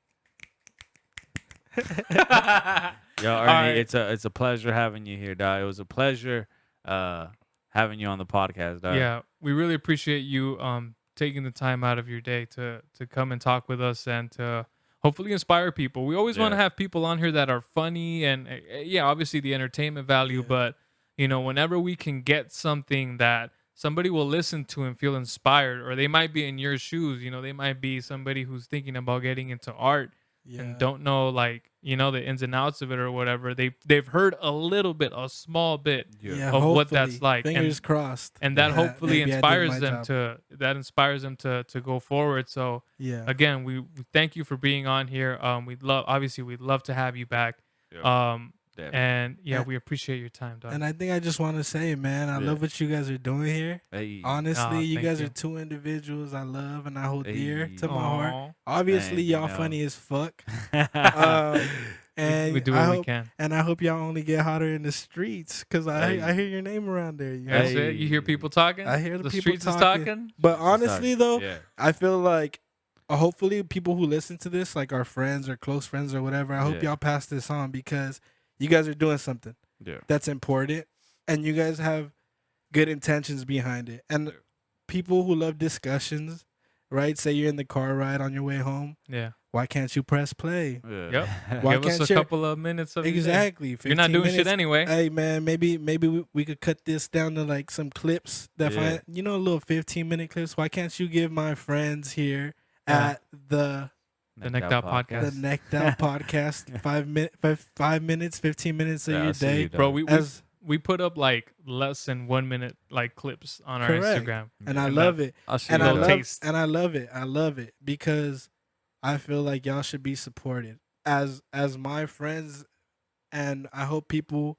Yo, Ernie, right. it's a pleasure having you here, dog. It was a pleasure having you on the podcast, dog. Yeah, we really appreciate you taking the time out of your day to come and talk with us and to hopefully inspire people. We always want to Yeah. have people on here that are funny and yeah, obviously the entertainment value, Yeah. but whenever we can get something that somebody will listen to and feel inspired, or they might be in your shoes, they might be somebody who's thinking about getting into art Yeah. and don't know, like, the ins and outs of it or whatever. They've heard a little bit, a small bit, Yeah, of what that's hopefully. like. Fingers crossed. And that Yeah, hopefully maybe I did inspires my them job. to go forward. So Yeah. again, we thank you for being on here. We'd love to have you back. Yeah. And yeah, And- we appreciate your time, dog. And I think I just want to say, man, I Yeah. love what you guys are doing here. Hey. Honestly, you thank guys you. are two individuals I love and I hold dear Hey. to my heart. Aw. Obviously, Thank you, y'all know. funny as fuck. Yeah. And we do I what we hope, can. and I hope y'all only get hotter in the streets, because I Hey. hear your name around there. That's know? it. You hear people talking? I hear the people streets talking. is talking. But honestly, though, Yeah. I feel like hopefully people who listen to this, like our friends or close friends or whatever, I hope Yeah. y'all pass this on, because you guys are doing something Yeah. that's important and you guys have good intentions behind it. And Yeah. people who love discussions, right? Say you're in the car ride on your way home. Yeah. Why can't you press play? Yeah. Yep. Why Give us can't a you- couple of minutes of your day. Exactly. You're not 15 doing minutes. shit anyway. Hey man, maybe we could cut this down to like some clips that Yeah. little 15-minute clips. Why can't you give my friends here Yeah. at the Necked Out Podcast. Necked Out Podcast 5 minutes, 15 minutes of Yeah, I your see day? you, dog. Bro, we As put up like less than 1 minute like clips on our Correct. Instagram. and I And love it. I see And you, I little dog. love taste. and I love it. I love it because I feel like y'all should be supported as my friends, and I hope people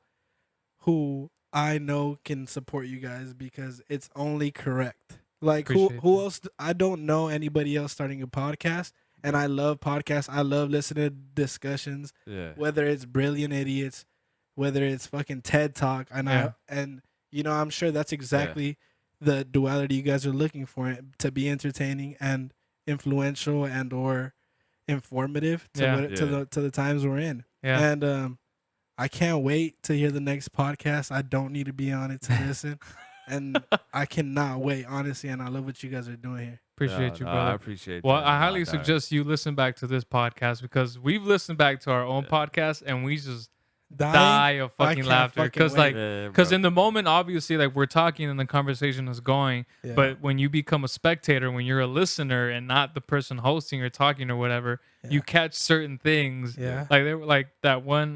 who I know can support you guys, because it's only correct. Like Appreciate who that. else? I don't know anybody else starting a podcast And I love podcasts. I love listening to discussions, Yeah. whether it's Brilliant Idiots, whether it's fucking TED Talk. And I'm sure that's exactly the duality you guys are looking for, to be entertaining and influential and or informative to the times we're in. Yeah. And I can't wait to hear the next podcast. I don't need to be on it to listen. And I cannot wait, honestly. And I love what you guys are doing here. Appreciate you, brother. I appreciate Well, that. I highly suggest you listen back to this podcast, because we've listened back to our own podcast and we just die of fucking laughter. Because in the moment, obviously, like, we're talking and the conversation is going, but when you become a spectator, when you're a listener and not the person hosting or talking or whatever, you catch certain things. Like they were like that one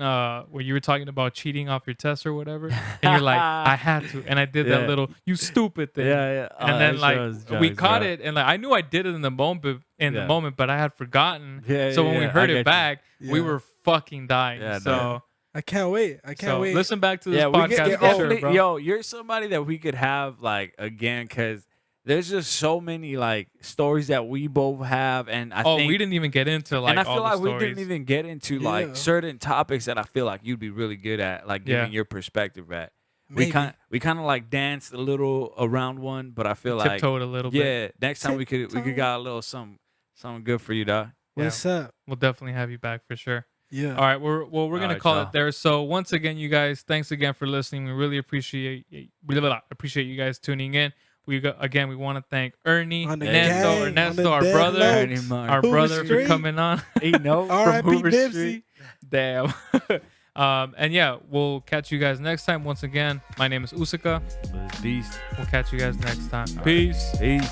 where you were talking about cheating off your test or whatever, and you're like, I had to, and I did that little you stupid thing. And then like we caught it, and like I knew I did it in the moment, but I had forgotten. So when we heard it back, we were fucking dying. So. I can't wait. I can't wait. Listen back to this podcast. Yo, you're somebody that we could have like again, because there's just so many like stories that we both have, and I think we didn't even get into like. And I feel like we stories. didn't even get into like certain topics that I feel like you'd be really good at, like giving your perspective at. Maybe. We kind of like danced a little around one, but I feel like tiptoed a little bit. Yeah, next time we could got a little something good for you, dog. What's up? We'll definitely have you back for sure. Yeah. All right. We're gonna call it there. So once again, you guys, thanks again for listening. We really appreciate you guys tuning in. We want to thank Ernie, Ernesto, our brother for coming on. R.I.P. Nipsey. Damn. And yeah, we'll catch you guys next time. Once again, my name is Usica. Beast. We'll catch you guys next time. Peace. Peace.